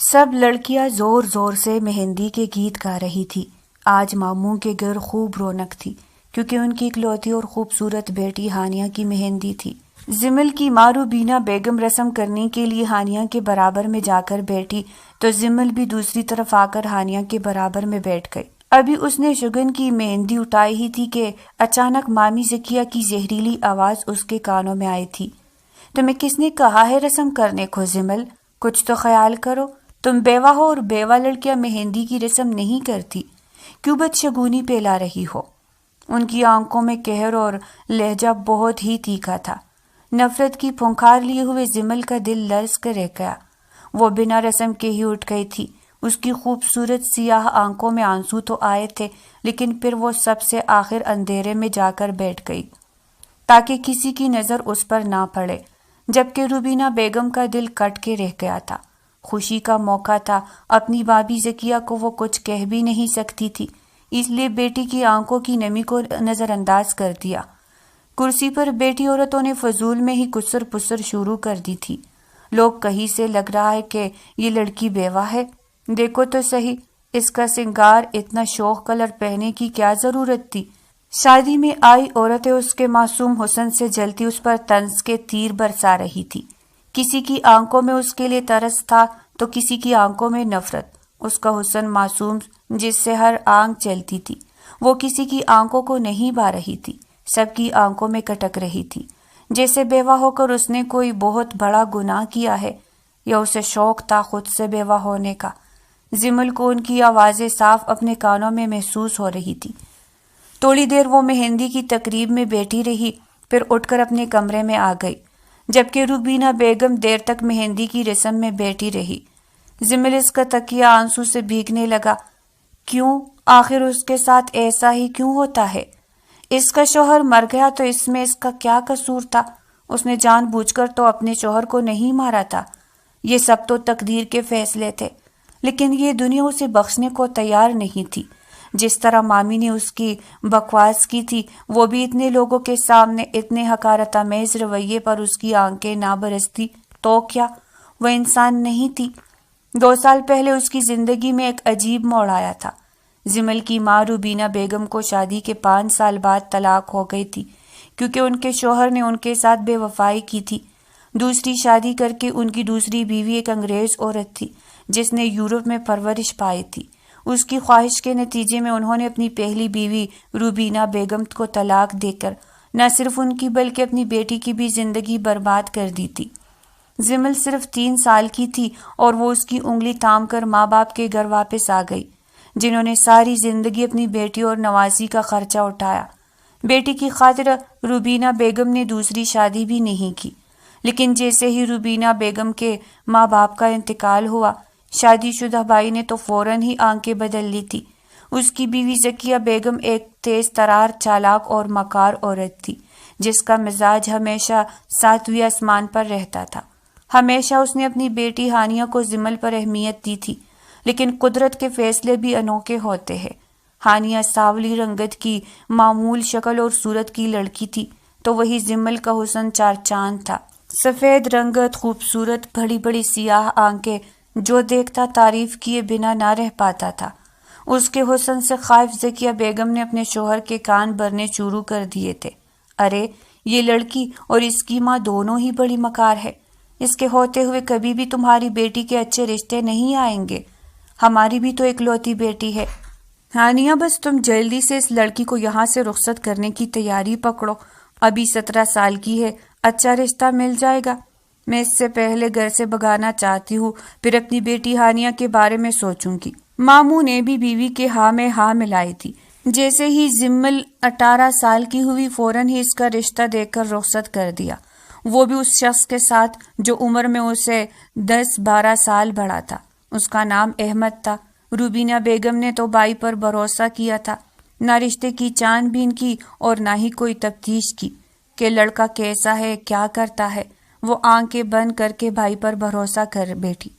سب لڑکیاں زور زور سے مہندی کے گیت گا رہی تھی۔ آج ماموں کے گھر خوب رونق تھی کیونکہ ان کی اکلوتی اور خوبصورت بیٹی ہانیہ کی مہندی تھی۔ زمل کی ماں روبینہ بیگم رسم کرنے کے لیے ہانیہ کے برابر میں جا کر بیٹھی تو زمل بھی دوسری طرف آ کر ہانیہ کے برابر میں بیٹھ گئی۔ ابھی اس نے شگن کی مہندی اٹھائی ہی تھی کہ اچانک مامی ذکیہ کی زہریلی آواز اس کے کانوں میں آئی تھی۔ تمہیں کس نے کہا ہے رسم کرنے کو زمل؟ کچھ تو خیال کرو، تم بیوہ ہو اور بیوہ لڑکیاں مہندی کی رسم نہیں کرتی، کیوں بدشگونی پھیلا رہی ہو؟ ان کی آنکھوں میں قہر اور لہجہ بہت ہی تیکھا تھا۔ نفرت کی پھنکار لیے ہوئے زمل کا دل لرز کر رہ گیا۔ وہ بنا رسم کے ہی اٹھ گئی تھی۔ اس کی خوبصورت سیاہ آنکھوں میں آنسو تو آئے تھے، لیکن پھر وہ سب سے آخر اندھیرے میں جا کر بیٹھ گئی تاکہ کسی کی نظر اس پر نہ پڑے، جبکہ روبینہ بیگم کا دل کٹ کے رہ گیا تھا۔ خوشی کا موقع تھا، اپنی بابی ذکیہ کو وہ کچھ کہہ بھی نہیں سکتی تھی، اس لیے بیٹی کی آنکھوں کی نمی کو نظر انداز کر دیا۔ کرسی پر بیٹھی عورتوں نے فضول میں ہی کسر پسر شروع کر دی تھی۔ لوگ کہیں سے لگ رہا ہے کہ یہ لڑکی بیوہ ہے، دیکھو تو صحیح، اس کا سنگار اتنا شوخ کلر پہنے کی کیا ضرورت تھی؟ شادی میں آئی عورتیں اس کے معصوم حسن سے جلتی اس پر طنز کے تیر برسا رہی تھی۔ کسی کی آنکھوں میں اس کے لیے ترس تھا تو کسی کی آنکھوں میں نفرت۔ اس کا حسن معصوم جس سے ہر آنکھ چلتی تھی، وہ کسی کی آنکھوں کو نہیں بھا رہی تھی، سب کی آنکھوں میں کٹک رہی تھی، جیسے بیوہ ہو کر اس نے کوئی بہت بڑا گناہ کیا ہے، یا اسے شوق تھا خود سے بیوہ ہونے کا۔ زمل کو ان کی آوازیں صاف اپنے کانوں میں محسوس ہو رہی تھی۔ تھوڑی دیر وہ مہندی کی تقریب میں بیٹھی رہی، پھر اٹھ کر اپنے کمرے میں آ گئی، جبکہ روبینہ بیگم دیر تک مہندی کی رسم میں بیٹھی رہی۔ زمل اس کا تکیہ آنسو سے بھیگنے لگا۔ کیوں؟ آخر اس کے ساتھ ایسا ہی کیوں ہوتا ہے؟ اس کا شوہر مر گیا تو اس میں اس کا کیا قصور تھا؟ اس نے جان بوجھ کر تو اپنے شوہر کو نہیں مارا تھا۔ یہ سب تو تقدیر کے فیصلے تھے، لیکن یہ دنیا اسے بخشنے کو تیار نہیں تھی۔ جس طرح مامی نے اس کی بکواس کی تھی، وہ بھی اتنے لوگوں کے سامنے اتنے حقارت آمیز رویے پر اس کی آنکھیں نہ برستی تو کیا؟ وہ انسان نہیں تھی۔ 2 سال پہلے اس کی زندگی میں ایک عجیب موڑ آیا تھا۔ زمل کی ماں روبینہ بیگم کو شادی کے 5 سال بعد طلاق ہو گئی تھی، کیونکہ ان کے شوہر نے ان کے ساتھ بے وفائی کی تھی۔ دوسری شادی کر کے ان کی دوسری بیوی ایک انگریز عورت تھی جس نے یورپ میں پرورش پائی تھی۔ اس کی خواہش کے نتیجے میں انہوں نے اپنی پہلی بیوی روبینہ بیگم کو طلاق دے کر نہ صرف ان کی بلکہ اپنی بیٹی کی بھی زندگی برباد کر دی تھی۔ زمل صرف 3 سال کی تھی اور وہ اس کی انگلی تھام کر ماں باپ کے گھر واپس آ گئی، جنہوں نے ساری زندگی اپنی بیٹی اور نوازی کا خرچہ اٹھایا۔ بیٹی کی خاطر روبینہ بیگم نے دوسری شادی بھی نہیں کی، لیکن جیسے ہی روبینہ بیگم کے ماں باپ کا انتقال ہوا، شادی شدہ بھائی نے تو فوراً ہی آنکھیں بدل لی تھی۔ اس کی بیوی ذکیہ بیگم ایک تیز ترار، چالاک اور مکار عورت تھی، جس کا مزاج ہمیشہ 7ویں آسمان پر رہتا تھا۔ ہمیشہ اس نے اپنی بیٹی ہانیہ کو زمل پر اہمیت دی تھی، لیکن قدرت کے فیصلے بھی انوکھے ہوتے ہیں۔ ہانیہ سانولی رنگت کی معمول شکل اور صورت کی لڑکی تھی، تو وہی زمل کا حسن 4 چاند تھا۔ سفید رنگت، خوبصورت بڑی بڑی سیاہ آنکھیں، جو دیکھتا تعریف کیے بنا نہ رہ پاتا تھا۔ اس کے حسن سے خائف ذکیہ بیگم نے اپنے شوہر کے کان بھرنے شروع کر دیے تھے۔ ارے یہ لڑکی اور اس کی ماں دونوں ہی بڑی مکار ہے، اس کے ہوتے ہوئے کبھی بھی تمہاری بیٹی کے اچھے رشتے نہیں آئیں گے، ہماری بھی تو اکلوتی بیٹی ہے۔ ہانیہ بس تم جلدی سے اس لڑکی کو یہاں سے رخصت کرنے کی تیاری پکڑو، ابھی 17 سال کی ہے، اچھا رشتہ مل جائے گا۔ میں اس سے پہلے گھر سے بھگانا چاہتی ہوں، پھر اپنی بیٹی ہانیہ کے بارے میں سوچوں گی۔ ماموں نے بھی بیوی کے ہاں میں ہاں ملائی تھی۔ جیسے ہی زمل 18 سال کی ہوئی، فوراً ہی اس کا رشتہ دے کر رخصت کر دیا، وہ بھی اس شخص کے ساتھ جو عمر میں اسے 10-12 سال بڑا تھا۔ اس کا نام احمد تھا۔ روبینہ بیگم نے تو بائی پر بھروسہ کیا تھا، نہ رشتے کی چھان بین کی اور نہ ہی کوئی تفتیش کی کہ لڑکا کیسا ہے، کیا کرتا ہے۔ وہ آنکھیں بند کر کے بھائی پر بھروسہ کر بیٹھی،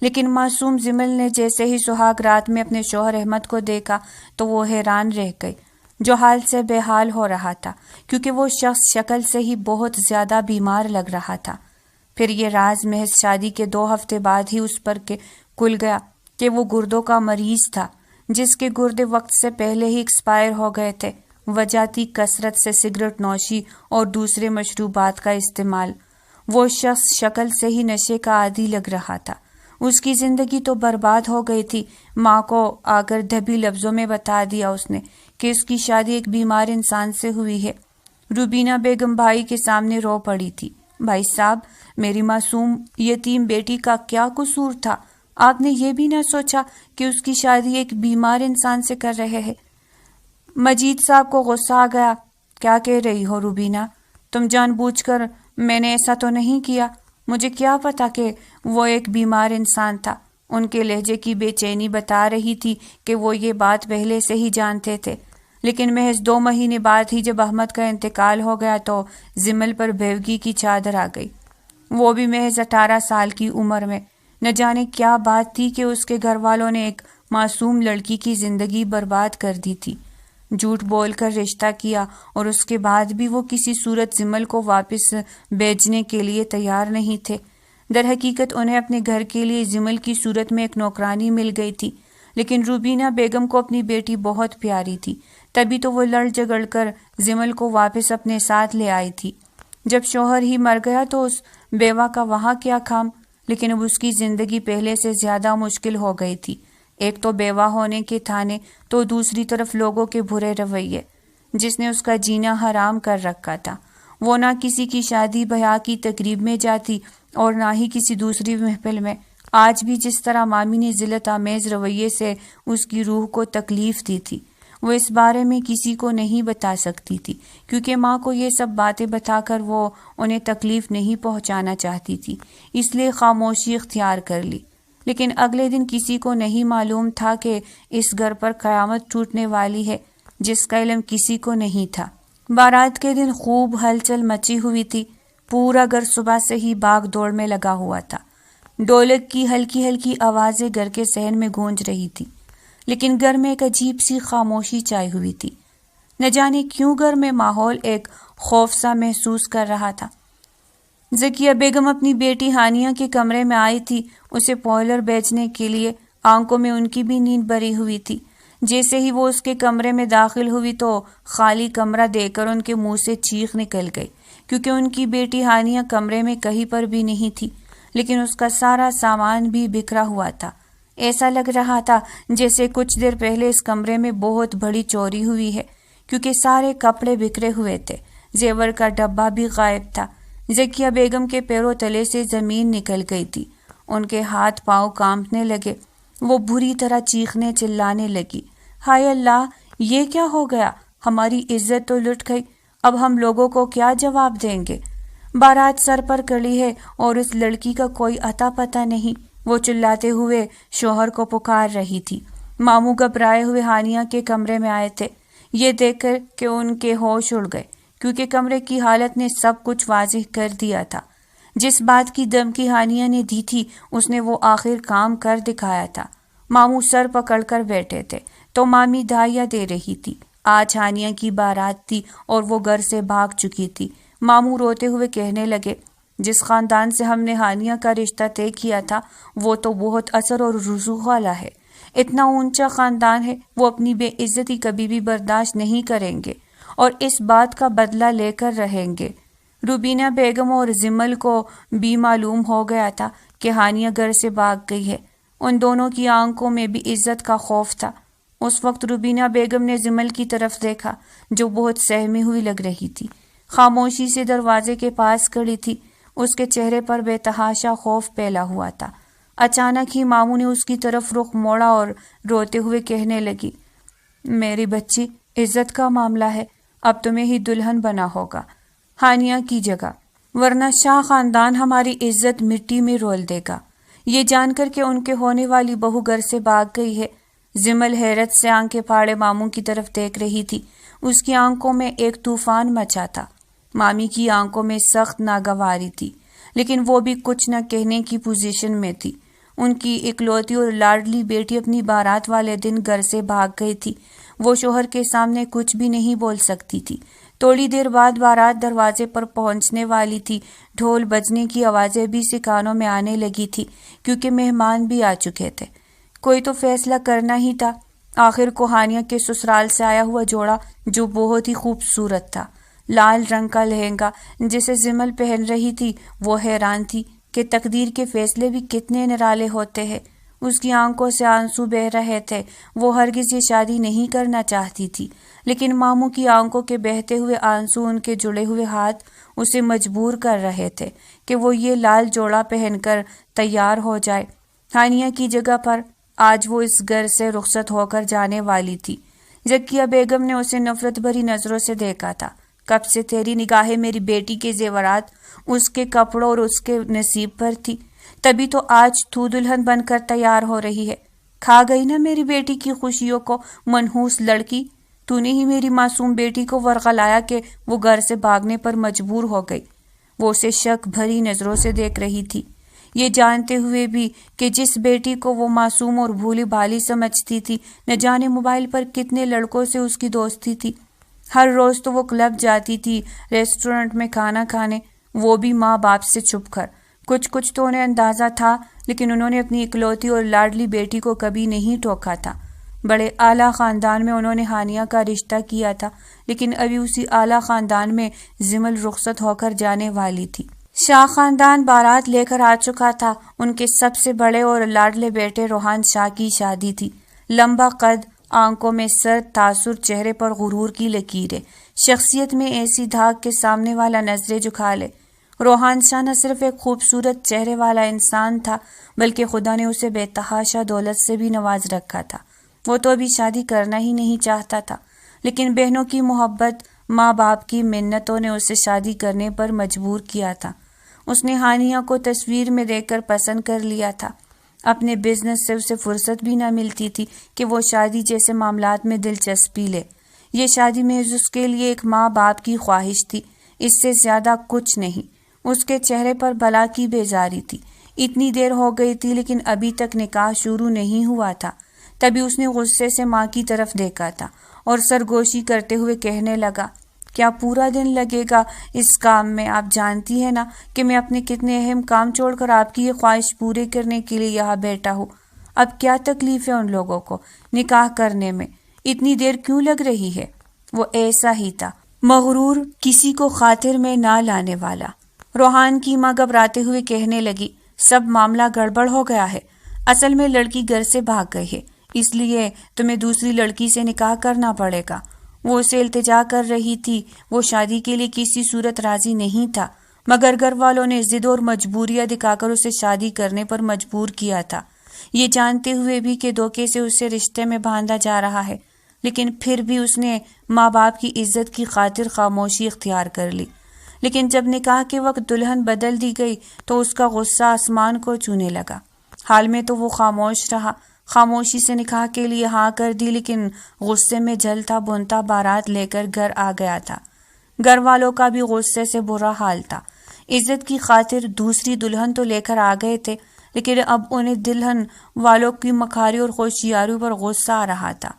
لیکن معصوم زمل نے جیسے ہی سہاگ رات میں اپنے شوہر احمد کو دیکھا تو وہ حیران رہ گئی، جو حال سے بے حال ہو رہا تھا، کیونکہ وہ شخص شکل سے ہی بہت زیادہ بیمار لگ رہا تھا۔ پھر یہ راز محض شادی کے 2 ہفتے بعد ہی اس پر کھل گیا کہ وہ گردوں کا مریض تھا، جس کے گردے وقت سے پہلے ہی ایکسپائر ہو گئے تھے۔ وجہ تھی کثرت سے سگریٹ نوشی اور دوسرے مشروبات کا استعمال۔ وہ شخص شکل سے ہی نشے کا عادی لگ رہا تھا۔ اس کی زندگی تو برباد ہو گئی تھی۔ ماں کو آ کر دبی لفظوں میں بتا دیا اس نے کہ اس کی شادی ایک بیمار انسان سے ہوئی ہے۔ روبینہ بیگم بھائی کے سامنے رو پڑی تھی۔ بھائی صاحب، میری معصوم یتیم بیٹی کا کیا قصور تھا؟ آپ نے یہ بھی نہ سوچا کہ اس کی شادی ایک بیمار انسان سے کر رہے ہیں؟ مجید صاحب کو غصہ آ گیا۔ کیا کہہ رہی ہو روبینہ؟ تم جان بوجھ کر میں نے ایسا تو نہیں کیا۔ مجھے کیا پتا کہ وہ ایک بیمار انسان تھا۔ ان کے لہجے کی بے چینی بتا رہی تھی کہ وہ یہ بات پہلے سے ہی جانتے تھے، لیکن محض 2 مہینے بعد ہی جب احمد کا انتقال ہو گیا تو زمل پر بیوگی کی چادر آ گئی، وہ بھی محض 18 سال کی عمر میں۔ نہ جانے کیا بات تھی کہ اس کے گھر والوں نے ایک معصوم لڑکی کی زندگی برباد کر دی تھی۔ جھوٹ بول کر رشتہ کیا اور اس کے بعد بھی وہ کسی صورت زمل کو واپس بھیجنے کے لیے تیار نہیں تھے۔ در حقیقت انہیں اپنے گھر کے لیے زمل کی صورت میں ایک نوکرانی مل گئی تھی، لیکن روبینہ بیگم کو اپنی بیٹی بہت پیاری تھی، تبھی تو وہ لڑ جھگڑ کر زمل کو واپس اپنے ساتھ لے آئی تھی۔ جب شوہر ہی مر گیا تو اس بیوہ کا وہاں کیا کام، لیکن اب اس کی زندگی پہلے سے زیادہ مشکل ہو گئی تھی۔ ایک تو بیوہ ہونے کے تھانے، تو دوسری طرف لوگوں کے برے رویے، جس نے اس کا جینا حرام کر رکھا تھا۔ وہ نہ کسی کی شادی بیاہ کی تقریب میں جاتی اور نہ ہی کسی دوسری محفل میں۔ آج بھی جس طرح مامی نے ذلت آمیز رویے سے اس کی روح کو تکلیف دی تھی، وہ اس بارے میں کسی کو نہیں بتا سکتی تھی، کیونکہ ماں کو یہ سب باتیں بتا کر وہ انہیں تکلیف نہیں پہنچانا چاہتی تھی، اس لیے خاموشی اختیار کر لی۔ لیکن اگلے دن کسی کو نہیں معلوم تھا کہ اس گھر پر قیامت ٹوٹنے والی ہے، جس کا علم کسی کو نہیں تھا۔ بارات کے دن خوب ہلچل مچی ہوئی تھی، پورا گھر صبح سے ہی بھاگ دوڑ میں لگا ہوا تھا۔ ڈھولک کی ہلکی ہلکی آوازیں گھر کے صحن میں گونج رہی تھی، لیکن گھر میں ایک عجیب سی خاموشی چھائی ہوئی تھی۔ نہ جانے کیوں گھر میں ماحول ایک خوف سا محسوس کر رہا تھا۔ ذکیہ بیگم اپنی بیٹی ہانیہ کے کمرے میں آئی تھی اسے پوائلر بیچنے کے لیے۔ آنکھوں میں ان کی بھی نیند بھری ہوئی تھی۔ جیسے ہی وہ اس کے کمرے میں داخل ہوئی تو خالی کمرہ دیکھ کر ان کے منہ سے چیخ نکل گئی، کیونکہ ان کی بیٹی ہانیہ کمرے میں کہیں پر بھی نہیں تھی، لیکن اس کا سارا سامان بھی بکھرا ہوا تھا۔ ایسا لگ رہا تھا جیسے کچھ دیر پہلے اس کمرے میں بہت بڑی چوری ہوئی ہے، کیونکہ سارے کپڑے بکھرے ہوئے تھے، زیور کا ڈبہ بھی غائب تھا۔ ذکیہ بیگم کے پیروں تلے سے زمین نکل گئی تھی، ان کے ہاتھ پاؤں کانپنے لگے، وہ بری طرح چیخنے چلانے لگی۔ ہائے اللہ، یہ کیا ہو گیا؟ ہماری عزت تو لٹ گئی، اب ہم لوگوں کو کیا جواب دیں گے؟ بارات سر پر کڑی ہے اور اس لڑکی کا کوئی اتا پتہ نہیں، وہ چلاتے ہوئے شوہر کو پکار رہی تھی۔ ماموں گھبرائے ہوئے ہانیہ کے کمرے میں آئے تھے، یہ دیکھ کر کہ ان کے ہوش اڑ گئے، کیونکہ کمرے کی حالت نے سب کچھ واضح کر دیا تھا۔ جس بات کی دھمکی ہانیہ نے دی تھی اس نے وہ آخر کام کر دکھایا تھا۔ ماموں سر پکڑ کر بیٹھے تھے تو مامی دھائیاں دے رہی تھی۔ آج ہانیہ کی بارات تھی اور وہ گھر سے بھاگ چکی تھی۔ ماموں روتے ہوئے کہنے لگے، جس خاندان سے ہم نے ہانیہ کا رشتہ طے کیا تھا وہ تو بہت اثر اور رسوخ والا ہے، اتنا اونچا خاندان ہے، وہ اپنی بے عزتی کبھی بھی برداشت نہیں کریں گے اور اس بات کا بدلہ لے کر رہیں گے۔ روبینہ بیگم اور زمل کو بھی معلوم ہو گیا تھا کہ ہانیہ گھر سے بھاگ گئی ہے۔ ان دونوں کی آنکھوں میں بھی عزت کا خوف تھا۔ اس وقت روبینہ بیگم نے زمل کی طرف دیکھا جو بہت سہمی ہوئی لگ رہی تھی، خاموشی سے دروازے کے پاس کھڑی تھی، اس کے چہرے پر بے تحاشا خوف پھیلا ہوا تھا۔ اچانک ہی ماموں نے اس کی طرف رخ موڑا اور روتے ہوئے کہنے لگی، میری بچی، عزت کا معاملہ ہے، اب تمہیں ہی دلہن بنا ہوگا ہانیہ کی جگہ، ورنہ شاہ خاندان ہماری عزت مٹی میں رول دے گا۔ یہ جان کر کہ ان کے ہونے والی بہو گھر سے بھاگ گئی ہے، زمل حیرت سے آنکھیں پھاڑے ماموں کی طرف دیکھ رہی تھی۔ اس کی آنکھوں میں ایک طوفان مچا تھا۔ مامی کی آنکھوں میں سخت ناگواری تھی، لیکن وہ بھی کچھ نہ کہنے کی پوزیشن میں تھی۔ ان کی اکلوتی اور لاڈلی بیٹی اپنی بارات والے دن گھر سے بھاگ گئی تھی۔ وہ شوہر کے سامنے کچھ بھی نہیں بول سکتی تھی، تھوڑی دیر بعد بارات دروازے پر پہنچنے والی تھی۔ ڈھول بجنے کی آوازیں بھی سے کانوں میں آنے لگی تھی کیونکہ مہمان بھی آ چکے تھے۔ کوئی تو فیصلہ کرنا ہی تھا۔ آخر کو ہانیہ کے سسرال سے آیا ہوا جوڑا جو بہت ہی خوبصورت تھا، لال رنگ کا لہنگا جسے زمل پہن رہی تھی، وہ حیران تھی کہ تقدیر کے فیصلے بھی کتنے نرالے ہوتے ہیں۔ اس کی آنکھوں سے آنسو بہہ رہے تھے۔ وہ ہرگز یہ شادی نہیں کرنا چاہتی تھی، لیکن ماموں کی آنکھوں کے بہتے ہوئے آنسو، ان کے جڑے ہوئے ہاتھ اسے مجبور کر رہے تھے کہ وہ یہ لال جوڑا پہن کر تیار ہو جائے۔ ہانیہ کی جگہ پر آج وہ اس گھر سے رخصت ہو کر جانے والی تھی۔ ذکیہ بیگم نے اسے نفرت بھری نظروں سے دیکھا تھا۔ کب سے تیری نگاہیں میری بیٹی کے زیورات، اس کے کپڑوں اور اس کے نصیب پر تھی، تبھی تو آج تو دلہن بن کر تیار ہو رہی ہے۔ کھا گئی نا میری بیٹی کی خوشیوں کو منحوس لڑکی، تو نے ہی میری معصوم بیٹی کو ورغلایا کہ وہ گھر سے بھاگنے پر مجبور ہو گئی۔ وہ اسے شک بھری نظروں سے دیکھ رہی تھی، یہ جانتے ہوئے بھی کہ جس بیٹی کو وہ معصوم اور بھولی بھالی سمجھتی تھی، نہ جانے موبائل پر کتنے لڑکوں سے اس کی دوستی تھی۔ ہر روز تو وہ کلب جاتی تھی، ریسٹورنٹ میں کھانا کھانے، وہ بھی ماں باپ سے چھپ کر۔ کچھ تو انہیں اندازہ تھا، لیکن انہوں نے اپنی اکلوتی اور لاڈلی بیٹی کو کبھی نہیں ٹوکا تھا۔ بڑے اعلیٰ خاندان میں انہوں نے ہانیہ کا رشتہ کیا تھا، لیکن ابھی اسی اعلیٰ خاندان میں زمل رخصت ہو کر جانے والی تھی۔ شاہ خاندان بارات لے کر آ چکا تھا۔ ان کے سب سے بڑے اور لاڈلے بیٹے روحان شاہ کی شادی تھی۔ لمبا قد، آنکھوں میں سرد تاثر، چہرے پر غرور کی لکیریں، شخصیت میں ایسی دھاک کہ سامنے والا نظریں جھکا لے۔ روحان شاہ نہ صرف ایک خوبصورت چہرے والا انسان تھا، بلکہ خدا نے اسے بے تحاشا دولت سے بھی نواز رکھا تھا۔ وہ تو ابھی شادی کرنا ہی نہیں چاہتا تھا، لیکن بہنوں کی محبت، ماں باپ کی منتوں نے اسے شادی کرنے پر مجبور کیا تھا۔ اس نے ہانیہ کو تصویر میں دیکھ کر پسند کر لیا تھا۔ اپنے بزنس سے اسے فرصت بھی نہ ملتی تھی کہ وہ شادی جیسے معاملات میں دلچسپی لے۔ یہ شادی محض اس کے لیے ایک ماں باپ کی خواہش تھی، اس سے زیادہ کچھ نہیں۔ اس کے چہرے پر بلا کی بیزاری تھی۔ اتنی دیر ہو گئی تھی لیکن ابھی تک نکاح شروع نہیں ہوا تھا۔ تبھی اس نے غصے سے ماں کی طرف دیکھا تھا اور سرگوشی کرتے ہوئے کہنے لگا، کیا پورا دن لگے گا اس کام میں؟ آپ جانتی ہیں نا کہ میں اپنے کتنے اہم کام چھوڑ کر آپ کی یہ خواہش پورے کرنے کے لیے یہاں بیٹھا ہوں۔ اب کیا تکلیف ہے ان لوگوں کو نکاح کرنے میں؟ اتنی دیر کیوں لگ رہی ہے؟ وہ ایسا ہی تھا، مغرور، کسی کو خاطر میں نہ لانے والا۔ روحان کی ماں گھبراتے ہوئے کہنے لگی، سب معاملہ گڑبڑ ہو گیا ہے۔ اصل میں لڑکی گھر سے بھاگ گئی ہے، اس لیے تمہیں دوسری لڑکی سے نکاح کرنا پڑے گا۔ وہ اسے التجا کر رہی تھی۔ وہ شادی کے لیے کسی صورت راضی نہیں تھا، مگر گھر والوں نے ضد اور مجبوریاں دکھا کر اسے شادی کرنے پر مجبور کیا تھا، یہ جانتے ہوئے بھی کہ دھوکے سے اسے رشتے میں باندھا جا رہا ہے۔ لیکن پھر بھی اس نے ماں باپ کی عزت کی خاطر خاموشی اختیار کر لی۔ لیکن جب نکاح کے وقت دلہن بدل دی گئی تو اس کا غصہ آسمان کو چھونے لگا۔ حال میں تو وہ خاموش رہا، خاموشی سے نکاح کے لیے ہاں کر دی، لیکن غصے میں جلتا بھونتا بارات لے کر گھر آ گیا تھا۔ گھر والوں کا بھی غصے سے برا حال تھا۔ عزت کی خاطر دوسری دلہن تو لے کر آ گئے تھے، لیکن اب انہیں دلہن والوں کی مکاری اور ہوشیاری پر غصہ آ رہا تھا۔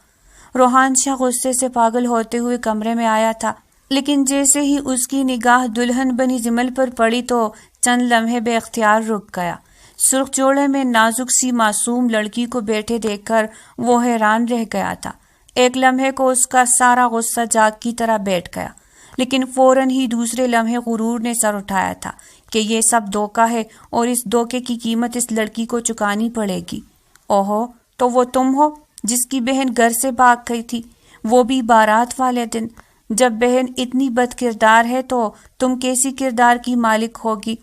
روحان شاہ غصے سے پاگل ہوتے ہوئے کمرے میں آیا تھا، لیکن جیسے ہی اس کی نگاہ دلہن بنی زمل پر پڑی تو چند لمحے بے اختیار رک گیا۔ سرخ جوڑے میں نازک سی معصوم لڑکی کو بیٹھے دیکھ کر وہ حیران رہ گیا تھا۔ ایک لمحے کو اس کا سارا غصہ جاگ کی طرح بیٹھ گیا، لیکن فوراً ہی دوسرے لمحے غرور نے سر اٹھایا تھا کہ یہ سب دھوکہ ہے اور اس دھوکے کی قیمت اس لڑکی کو چکانی پڑے گی۔ اوہو، تو وہ تم ہو جس کی بہن گھر سے بھاگ گئی تھی، وہ بھی بارات والے دن۔ جب بہن اتنی بد کردار ہے تو تم کیسی کردار کی مالک ہوگی؟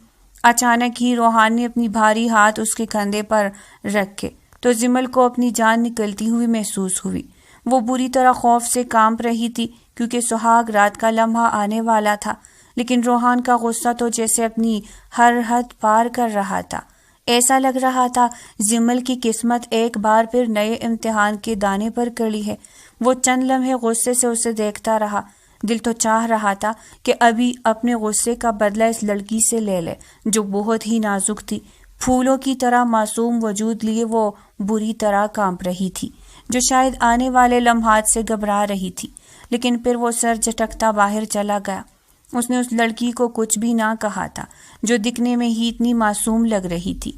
اچانک ہی روحان نے اپنی بھاری ہاتھ اس کے کندھے پر رکھے تو زمل کو اپنی جان نکلتی ہوئی محسوس ہوئی۔ وہ بری طرح خوف سے کانپ رہی تھی کیونکہ سہاگ رات کا لمحہ آنے والا تھا، لیکن روحان کا غصہ تو جیسے اپنی ہر حد پار کر رہا تھا۔ ایسا لگ رہا تھا زمل کی قسمت ایک بار پھر نئے امتحان کے دانے پر کڑی ہے۔ وہ چند لمحے غصے سے اسے دیکھتا رہا۔ دل تو چاہ رہا تھا کہ ابھی اپنے غصے کا بدلہ اس لڑکی سے لے لے جو بہت ہی نازک تھی، پھولوں کی طرح معصوم وجود لیے وہ بری طرح کانپ رہی تھی، جو شاید آنے والے لمحات سے گھبرا رہی تھی، لیکن پھر وہ سر جھٹکتا باہر چلا گیا۔ اس نے اس لڑکی کو کچھ بھی نہ کہا تھا جو دکھنے میں ہی اتنی معصوم لگ رہی تھی۔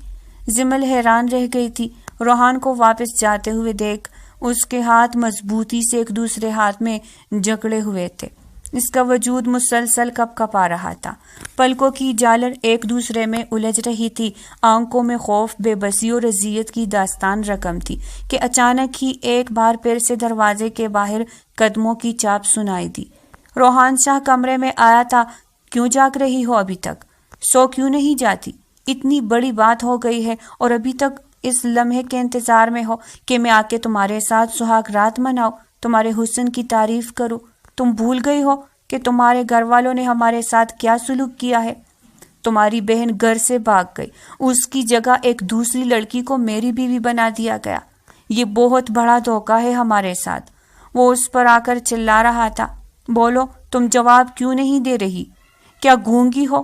زمل حیران رہ گئی تھی۔ روحان کو واپس جاتے ہوئے دیکھ اس کے ہاتھ مضبوطی سے ایک دوسرے ہاتھ میں جکڑے ہوئے تھے۔ اس کا وجود مسلسل کپ کپا رہا تھا۔ پلکوں کی جالر ایک دوسرے میں الجھ رہی تھی۔ آنکھوں میں خوف، بے بسی اور اذیت کی داستان رقم تھی کہ اچانک ہی ایک بار پھر سے دروازے کے باہر قدموں کی چاپ سنائی دی۔ روحان شاہ کمرے میں آیا تھا۔ کیوں جاگ رہی ہو ابھی تک؟ سو کیوں نہیں جاتی؟ اتنی بڑی بات ہو گئی ہے اور ابھی تک اس لمحے کے انتظار میں ہو کہ میں آ کے تمہارے ساتھ سہاگ رات مناؤ، تمہارے حسن کی تعریف کروں۔ تم بھول گئی ہو کہ تمہارے گھر والوں نے ہمارے ساتھ کیا سلوک کیا ہے؟ تمہاری بہن گھر سے بھاگ گئی، اس کی جگہ ایک دوسری لڑکی کو میری بیوی بنا دیا گیا۔ یہ بہت بڑا دھوکہ ہے ہمارے ساتھ۔ وہ اس پر آ کر چلا رہا تھا۔ بولو، تم جواب کیوں نہیں دے رہی؟ کیا گونگی ہو؟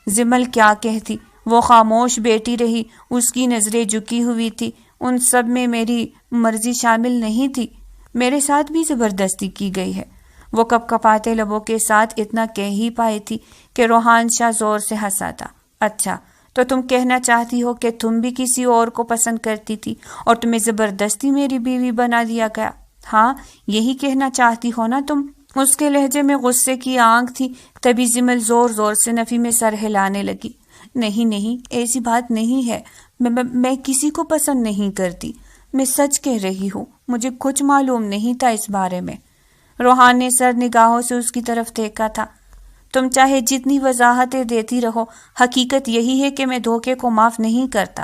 زمل کیا کہتی؟ وہ خاموش بیٹھی رہی۔ اس کی نظریں جھکی ہوئی تھی۔ ان سب میں میری مرضی شامل نہیں تھی، میرے ساتھ بھی زبردستی کی گئی ہے۔ وہ کپ کپاتے لبوں کے ساتھ اتنا کہہ ہی پائی تھی کہ روحان شاہ زور سے ہنسا تھا۔ اچھا، تو تم کہنا چاہتی ہو کہ تم بھی کسی اور کو پسند کرتی تھی اور تمہیں زبردستی میری بیوی بنا دیا گیا؟ ہاں، یہی کہنا چاہتی ہو نا تم؟ اس کے لہجے میں غصے کی آنکھ تھی۔ تبھی زمل زور زور سے نفی میں سر ہلانے لگی۔ نہیں نہیں، ایسی بات نہیں ہے، میں کسی کو پسند نہیں کرتی، میں سچ کہہ رہی ہوں، مجھے کچھ معلوم نہیں تھا اس بارے میں۔ روحان نے سر نگاہوں سے اس کی طرف دیکھا تھا۔ تم چاہے جتنی وضاحتیں دیتی رہو، حقیقت یہی ہے کہ میں دھوکے کو معاف نہیں کرتا۔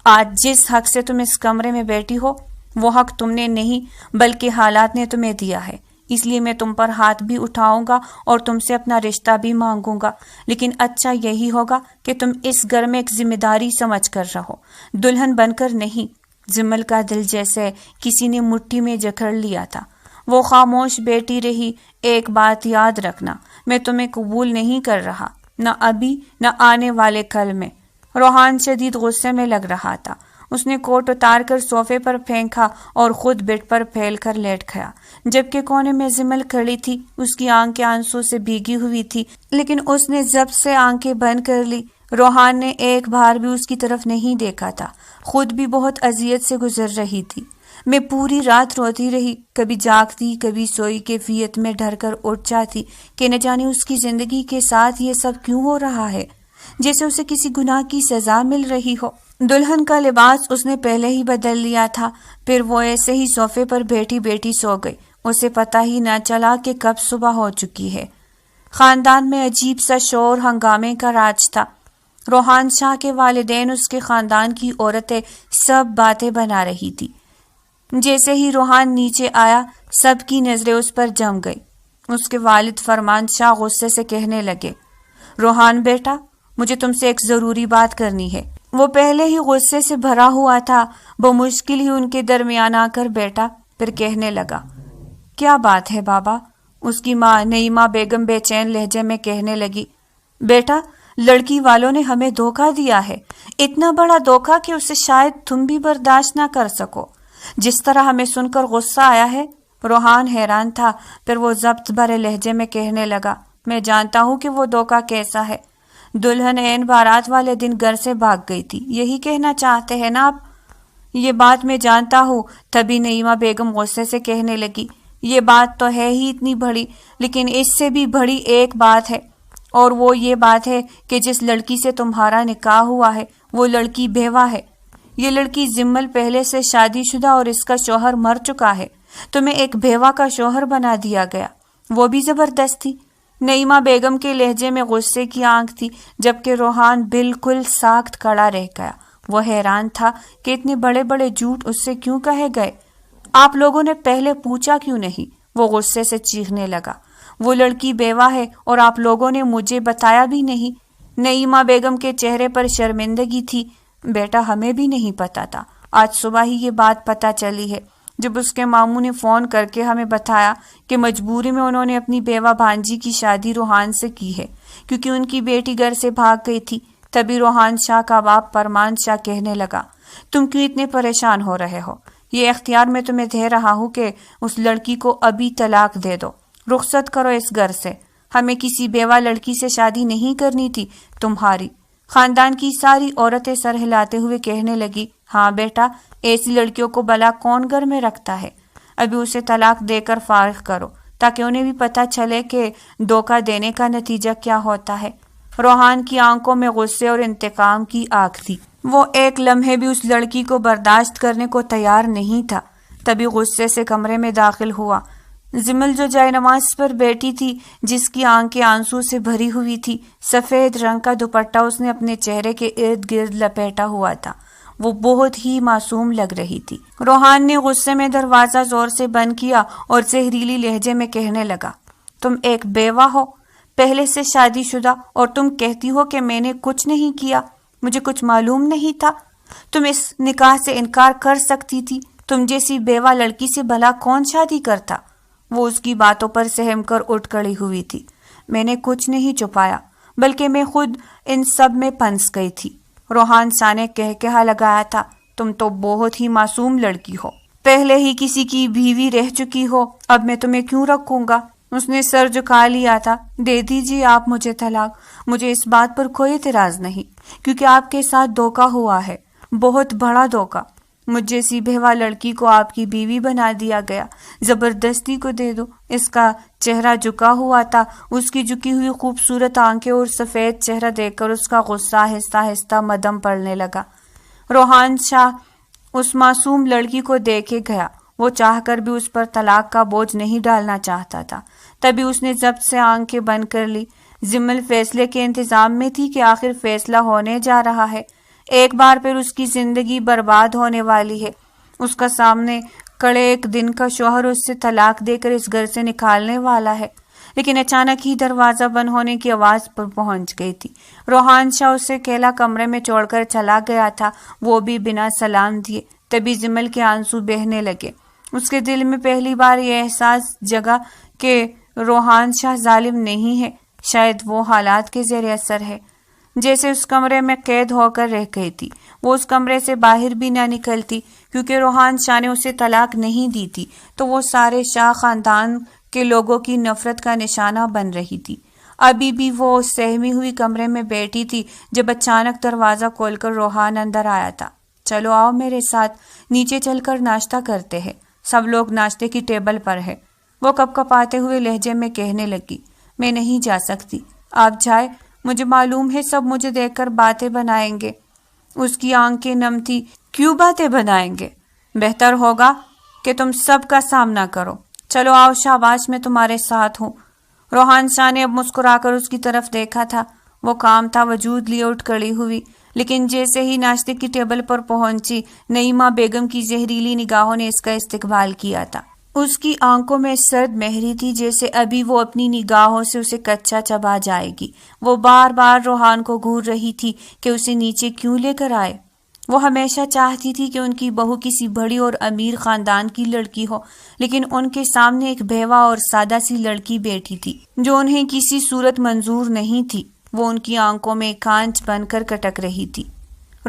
آج جس حق سے تم اس کمرے میں بیٹھی ہو، وہ حق تم نے نہیں بلکہ حالات نے تمہیں دیا ہے۔ اس لیے میں تم پر ہاتھ بھی اٹھاؤں گا اور تم سے اپنا رشتہ بھی مانگوں گا، لیکن اچھا یہی ہوگا کہ تم اس گھر میں ایک ذمہ داری سمجھ کر رہو، دلہن بن کر نہیں۔ زمل کا دل جیسے کسی نے مٹھی میں جکڑ لیا تھا۔ وہ خاموش بیٹھی رہی۔ ایک بات یاد رکھنا، میں تمہیں قبول نہیں کر رہا، نہ ابھی نہ آنے والے کل میں۔ روحان شدید غصے میں لگ رہا تھا۔ اس نے کوٹ اتار کر صوفے پر پھینکا اور خود بیڈ پر پھیل کر لیٹ گیا، جبکہ کونے میں زمل کھڑی تھی۔ اس کی آنکھیں آنسو سے بھیگی ہوئی تھی، لیکن اس نے ضبط سے آنکھیں بند کر لی۔ روحان نے ایک بار بھی اس کی طرف نہیں دیکھا تھا، خود بھی بہت اذیت سے گزر رہی تھی۔ میں پوری رات روتی رہی، کبھی جاگتی کبھی سوئی کیفیت میں ڈر کر اٹھ جاتی کہ نہ جانے اس کی زندگی کے ساتھ یہ سب کیوں ہو رہا ہے، جیسے اسے کسی گناہ کی سزا مل رہی ہو۔ دلہن کا لباس اس نے پہلے ہی بدل لیا تھا، پھر وہ ایسے ہی صوفے پر بیٹھی بیٹھی سو گئی۔ اسے پتہ ہی نہ چلا کہ کب صبح ہو چکی ہے۔ خاندان میں عجیب سا شور ہنگامے کا راج تھا۔ روحان شاہ کے والدین، اس کے خاندان کی عورتیں سب باتیں بنا رہی تھی۔ جیسے ہی روحان نیچے آیا، سب کی نظریں اس پر جم گئی۔ اس کے والد فرمان شاہ غصے سے کہنے لگے، روحان بیٹا، مجھے تم سے ایک ضروری بات کرنی ہے۔ وہ پہلے ہی غصے سے بھرا ہوا تھا، بمشکل ہی ان کے درمیان آ کر بیٹھا، پھر کہنے لگا، کیا بات ہے بابا؟ اس کی ماں نعیمہ بیگم بے چین لہجے میں کہنے لگی، بیٹا، لڑکی والوں نے ہمیں دھوکہ دیا ہے، اتنا بڑا دھوکہ کہ اسے شاید تم بھی برداشت نہ کر سکو۔ جس طرح ہمیں سن کر غصہ آیا ہے۔ روحان حیران تھا، پھر وہ ضبط بھرے لہجے میں کہنے لگا، میں جانتا ہوں کہ وہ دھوکہ کیسا ہے۔ دلہن عین بارات والے دن گھر سے بھاگ گئی تھی، یہی کہنا چاہتے ہیں نا آپ؟ یہ بات میں جانتا ہوں۔ تبھی نعیمہ بیگم غصے سے کہنے لگی، یہ بات تو ہے ہی اتنی بڑی، لیکن اس سے بھی بڑی ایک بات ہے، اور وہ یہ بات ہے کہ جس لڑکی سے تمہارا نکاح ہوا ہے وہ لڑکی بیوہ ہے۔ یہ لڑکی زمل پہلے سے شادی شدہ اور اس کا شوہر مر چکا ہے، تمہیں ایک بیوہ کا شوہر بنا دیا گیا، وہ بھی زبردستی۔ نعیمہ بیگم کے لہجے میں غصے کی آنکھ تھی، جبکہ روحان بالکل ساکت کھڑا رہ گیا۔ وہ حیران تھا کہ اتنے بڑے بڑے جھوٹ اس سے کیوں کہے گئے۔ آپ لوگوں نے پہلے پوچھا کیوں نہیں؟ وہ غصے سے چیخنے لگا، وہ لڑکی بیوہ ہے اور آپ لوگوں نے مجھے بتایا بھی نہیں۔ نعیمہ بیگم کے چہرے پر شرمندگی تھی۔ بیٹا، ہمیں بھی نہیں پتا تھا، آج صبح ہی یہ بات پتہ چلی ہے، جب اس کے ماموں نے فون کر کے ہمیں بتایا کہ مجبوری میں انہوں نے اپنی بیوہ بھانجی کی شادی روحان سے کی ہے، کیونکہ ان کی بیٹی گھر سے بھاگ گئی تھی۔ تبھی روحان شاہ کا باپ فرمان شاہ کہنے لگا، تم کیوں اتنے پریشان ہو رہے ہو؟ یہ اختیار میں تمہیں دے رہا ہوں کہ اس لڑکی کو ابھی طلاق دے دو۔ رخصت کرو اس گھر سے، ہمیں کسی بیوہ لڑکی سے شادی نہیں کرنی تھی تمہاری۔ خاندان کی ساری عورتیں سر ہلاتے ہوئے کہنے لگی، ہاں بیٹا، ایسی لڑکیوں کو بھلا کون گھر میں رکھتا ہے؟ ابھی اسے طلاق دے کر فارغ کرو تاکہ انہیں بھی پتہ چلے کہ دھوکہ دینے کا نتیجہ کیا ہوتا ہے۔ روحان کی آنکھوں میں غصے اور انتقام کی آگ تھی۔ وہ ایک لمحے بھی اس لڑکی کو برداشت کرنے کو تیار نہیں تھا۔ تبھی غصے سے کمرے میں داخل ہوا۔ زمل جو جائے نماز پر بیٹھی تھی، جس کی آنکھیں آنسو سے بھری ہوئی تھی، سفید رنگ کا دوپٹہ اس نے اپنے چہرے کے ارد گرد لپیٹا ہوا تھا، وہ بہت ہی معصوم لگ رہی تھی۔ روحان نے غصے میں دروازہ زور سے بند کیا اور زہریلی لہجے میں کہنے لگا، تم ایک بیوہ ہو، پہلے سے شادی شدہ، اور تم کہتی ہو کہ میں نے کچھ نہیں کیا، مجھے کچھ معلوم نہیں تھا؟ تم اس نکاح سے انکار کر سکتی تھی، تم جیسی بیوہ لڑکی سے بھلا کون شادی کرتا؟ وہ اس کی باتوں پر سہم کر اٹھ کھڑی ہوئی تھی۔ میں نے کچھ نہیں چھپایا، بلکہ میں خود ان سب میں پھنس گئی تھی۔ روحان شاہ نے کہا لگایا تھا، تم تو بہت ہی معصوم لڑکی ہو، پہلے ہی کسی کی بیوی رہ چکی ہو، اب میں تمہیں کیوں رکھوں گا؟ اس نے سر جھکا لیا تھا۔ دے دیجیے آپ مجھے طلاق، مجھے اس بات پر کوئی اعتراض نہیں، کیونکہ آپ کے ساتھ دھوکہ ہوا ہے، بہت بڑا دھوکہ۔ مجھ جیسی بیوہ لڑکی کو آپ کی بیوی بنا دیا گیا، زبردستی کو دے دو۔ اس کا چہرہ جھکا ہوا تھا، اس کی جھکی ہوئی خوبصورت آنکھیں اور سفید چہرہ دیکھ کر اس کا غصہ آہستہ آہستہ مدھم پڑنے لگا۔ روحان شاہ اس معصوم لڑکی کو دیکھے گیا، وہ چاہ کر بھی اس پر طلاق کا بوجھ نہیں ڈالنا چاہتا تھا۔ تبھی اس نے ضبط سے آنکھیں بند کر لی۔ زمل فیصلے کے انتظام میں تھی کہ آخر فیصلہ ہونے جا رہا ہے، ایک بار پھر اس کی زندگی برباد ہونے والی ہے۔ اس کا سامنے کڑے ایک دن کا شوہر اس سے طلاق دے کر اس گھر سے نکالنے والا ہے، لیکن اچانک ہی دروازہ بند ہونے کی آواز پر پہنچ گئی تھی۔ روحان شاہ اسے اکیلا کمرے میں چھوڑ کر چلا گیا تھا، وہ بھی بنا سلام دیے۔ تبھی زمل کے آنسو بہنے لگے۔ اس کے دل میں پہلی بار یہ احساس جگا کہ روحان شاہ ظالم نہیں ہے، شاید وہ حالات کے زیر اثر ہے، جیسے اس کمرے میں قید ہو کر رہ گئی تھی۔ وہ اس کمرے سے باہر بھی نہ نکلتی، کیونکہ روحان شاہ نے اسے طلاق نہیں دی تھی، تو وہ سارے شاہ خاندان کے لوگوں کی نفرت کا نشانہ بن رہی تھی۔ ابھی بھی وہ سہمی ہوئی کمرے میں بیٹھی تھی جب اچانک دروازہ کھول کر روحان اندر آیا تھا۔ چلو آؤ میرے ساتھ، نیچے چل کر ناشتہ کرتے ہیں، سب لوگ ناشتے کی ٹیبل پر ہے۔ وہ کپ کپاتے ہوئے لہجے میں کہنے لگی، میں نہیں جا سکتی، آپ جائے، مجھے معلوم ہے سب مجھے دیکھ کر باتیں بنائیں گے۔ اس کی آنکھیں نم تھی۔ کیوں باتیں بنائیں گے؟ بہتر ہوگا کہ تم سب کا سامنا کرو۔ چلو آؤ، شاباش، میں تمہارے ساتھ ہوں۔ روحان شاہ نے اب مسکرا کر اس کی طرف دیکھا تھا۔ وہ کام تھا وجود لیے اٹھ کھڑی ہوئی، لیکن جیسے ہی ناشتے کی ٹیبل پر پہنچی، نعیمہ بیگم کی زہریلی نگاہوں نے اس کا استقبال کیا تھا۔ اس کی آنکھوں میں سرد مہری تھی، جیسے ابھی وہ اپنی نگاہوں سے اسے کچا چبا جائے گی۔ وہ بار بار روحان کو گھور رہی تھی کہ اسے نیچے کیوں لے کر آئے۔ وہ ہمیشہ چاہتی تھی کہ ان کی بہو کسی بڑی اور امیر خاندان کی لڑکی ہو، لیکن ان کے سامنے ایک بیوہ اور سادہ سی لڑکی بیٹھی تھی جو انہیں کسی صورت منظور نہیں تھی۔ وہ ان کی آنکھوں میں کانچ بن کر کٹک رہی تھی۔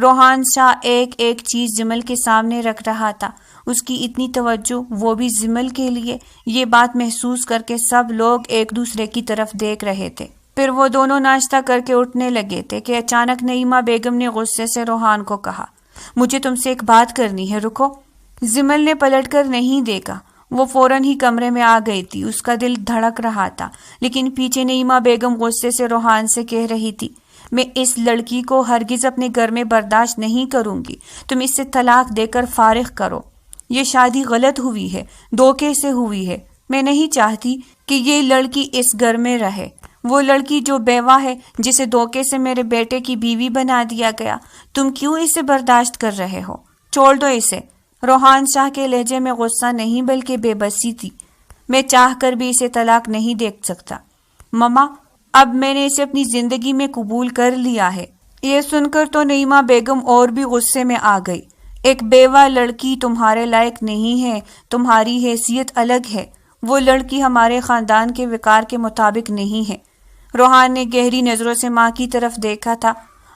روحان شاہ ایک ایک چیز جمل کے سامنے رکھ رہا تھا، اس کی اتنی توجہ، وہ بھی جمل کے لیے۔ یہ بات محسوس کر کے سب لوگ ایک دوسرے کی طرف دیکھ رہے تھے۔ پھر وہ دونوں ناشتہ کر کے اٹھنے لگے تھے کہ اچانک نعیمہ بیگم نے غصے سے روحان کو کہا، مجھے تم سے ایک بات کرنی ہے، رکو۔ جمل نے پلٹ کر نہیں دیکھا، وہ فوراً ہی کمرے میں آ گئی تھی۔ اس کا دل دھڑک رہا تھا، لیکن پیچھے نعیمہ بیگم غصے سے روحان سے کہہ رہی تھی، میں اس لڑکی کو ہرگز اپنے گھر میں برداشت نہیں کروں گی، تم اس سے طلاق دے کر فارغ کرو۔ یہ شادی غلط ہوئی ہے، دھوکے سے ہوئی ہے، میں نہیں چاہتی کہ یہ لڑکی اس گھر میں رہے۔ وہ لڑکی جو بیوہ ہے، جسے دھوکے سے میرے بیٹے کی بیوی بنا دیا گیا، تم کیوں اسے برداشت کر رہے ہو؟ چھوڑ دو اسے۔ روحان شاہ کے لہجے میں غصہ نہیں بلکہ بے بسی تھی۔ میں چاہ کر بھی اسے طلاق نہیں دے سکتا مما، اب میں نے اسے اپنی زندگی میں قبول کر لیا ہے۔ یہ سن کر تو نعیمہ بیگم اور بھی غصے میں آ گئی۔ ایک بیوہ لڑکی تمہارے لائق نہیں ہے، تمہاری حیثیت الگ ہے، وہ لڑکی ہمارے خاندان کے وقار کے مطابق نہیں ہے۔ روحان نے گہری نظروں سے ماں کی طرف دیکھا تھا۔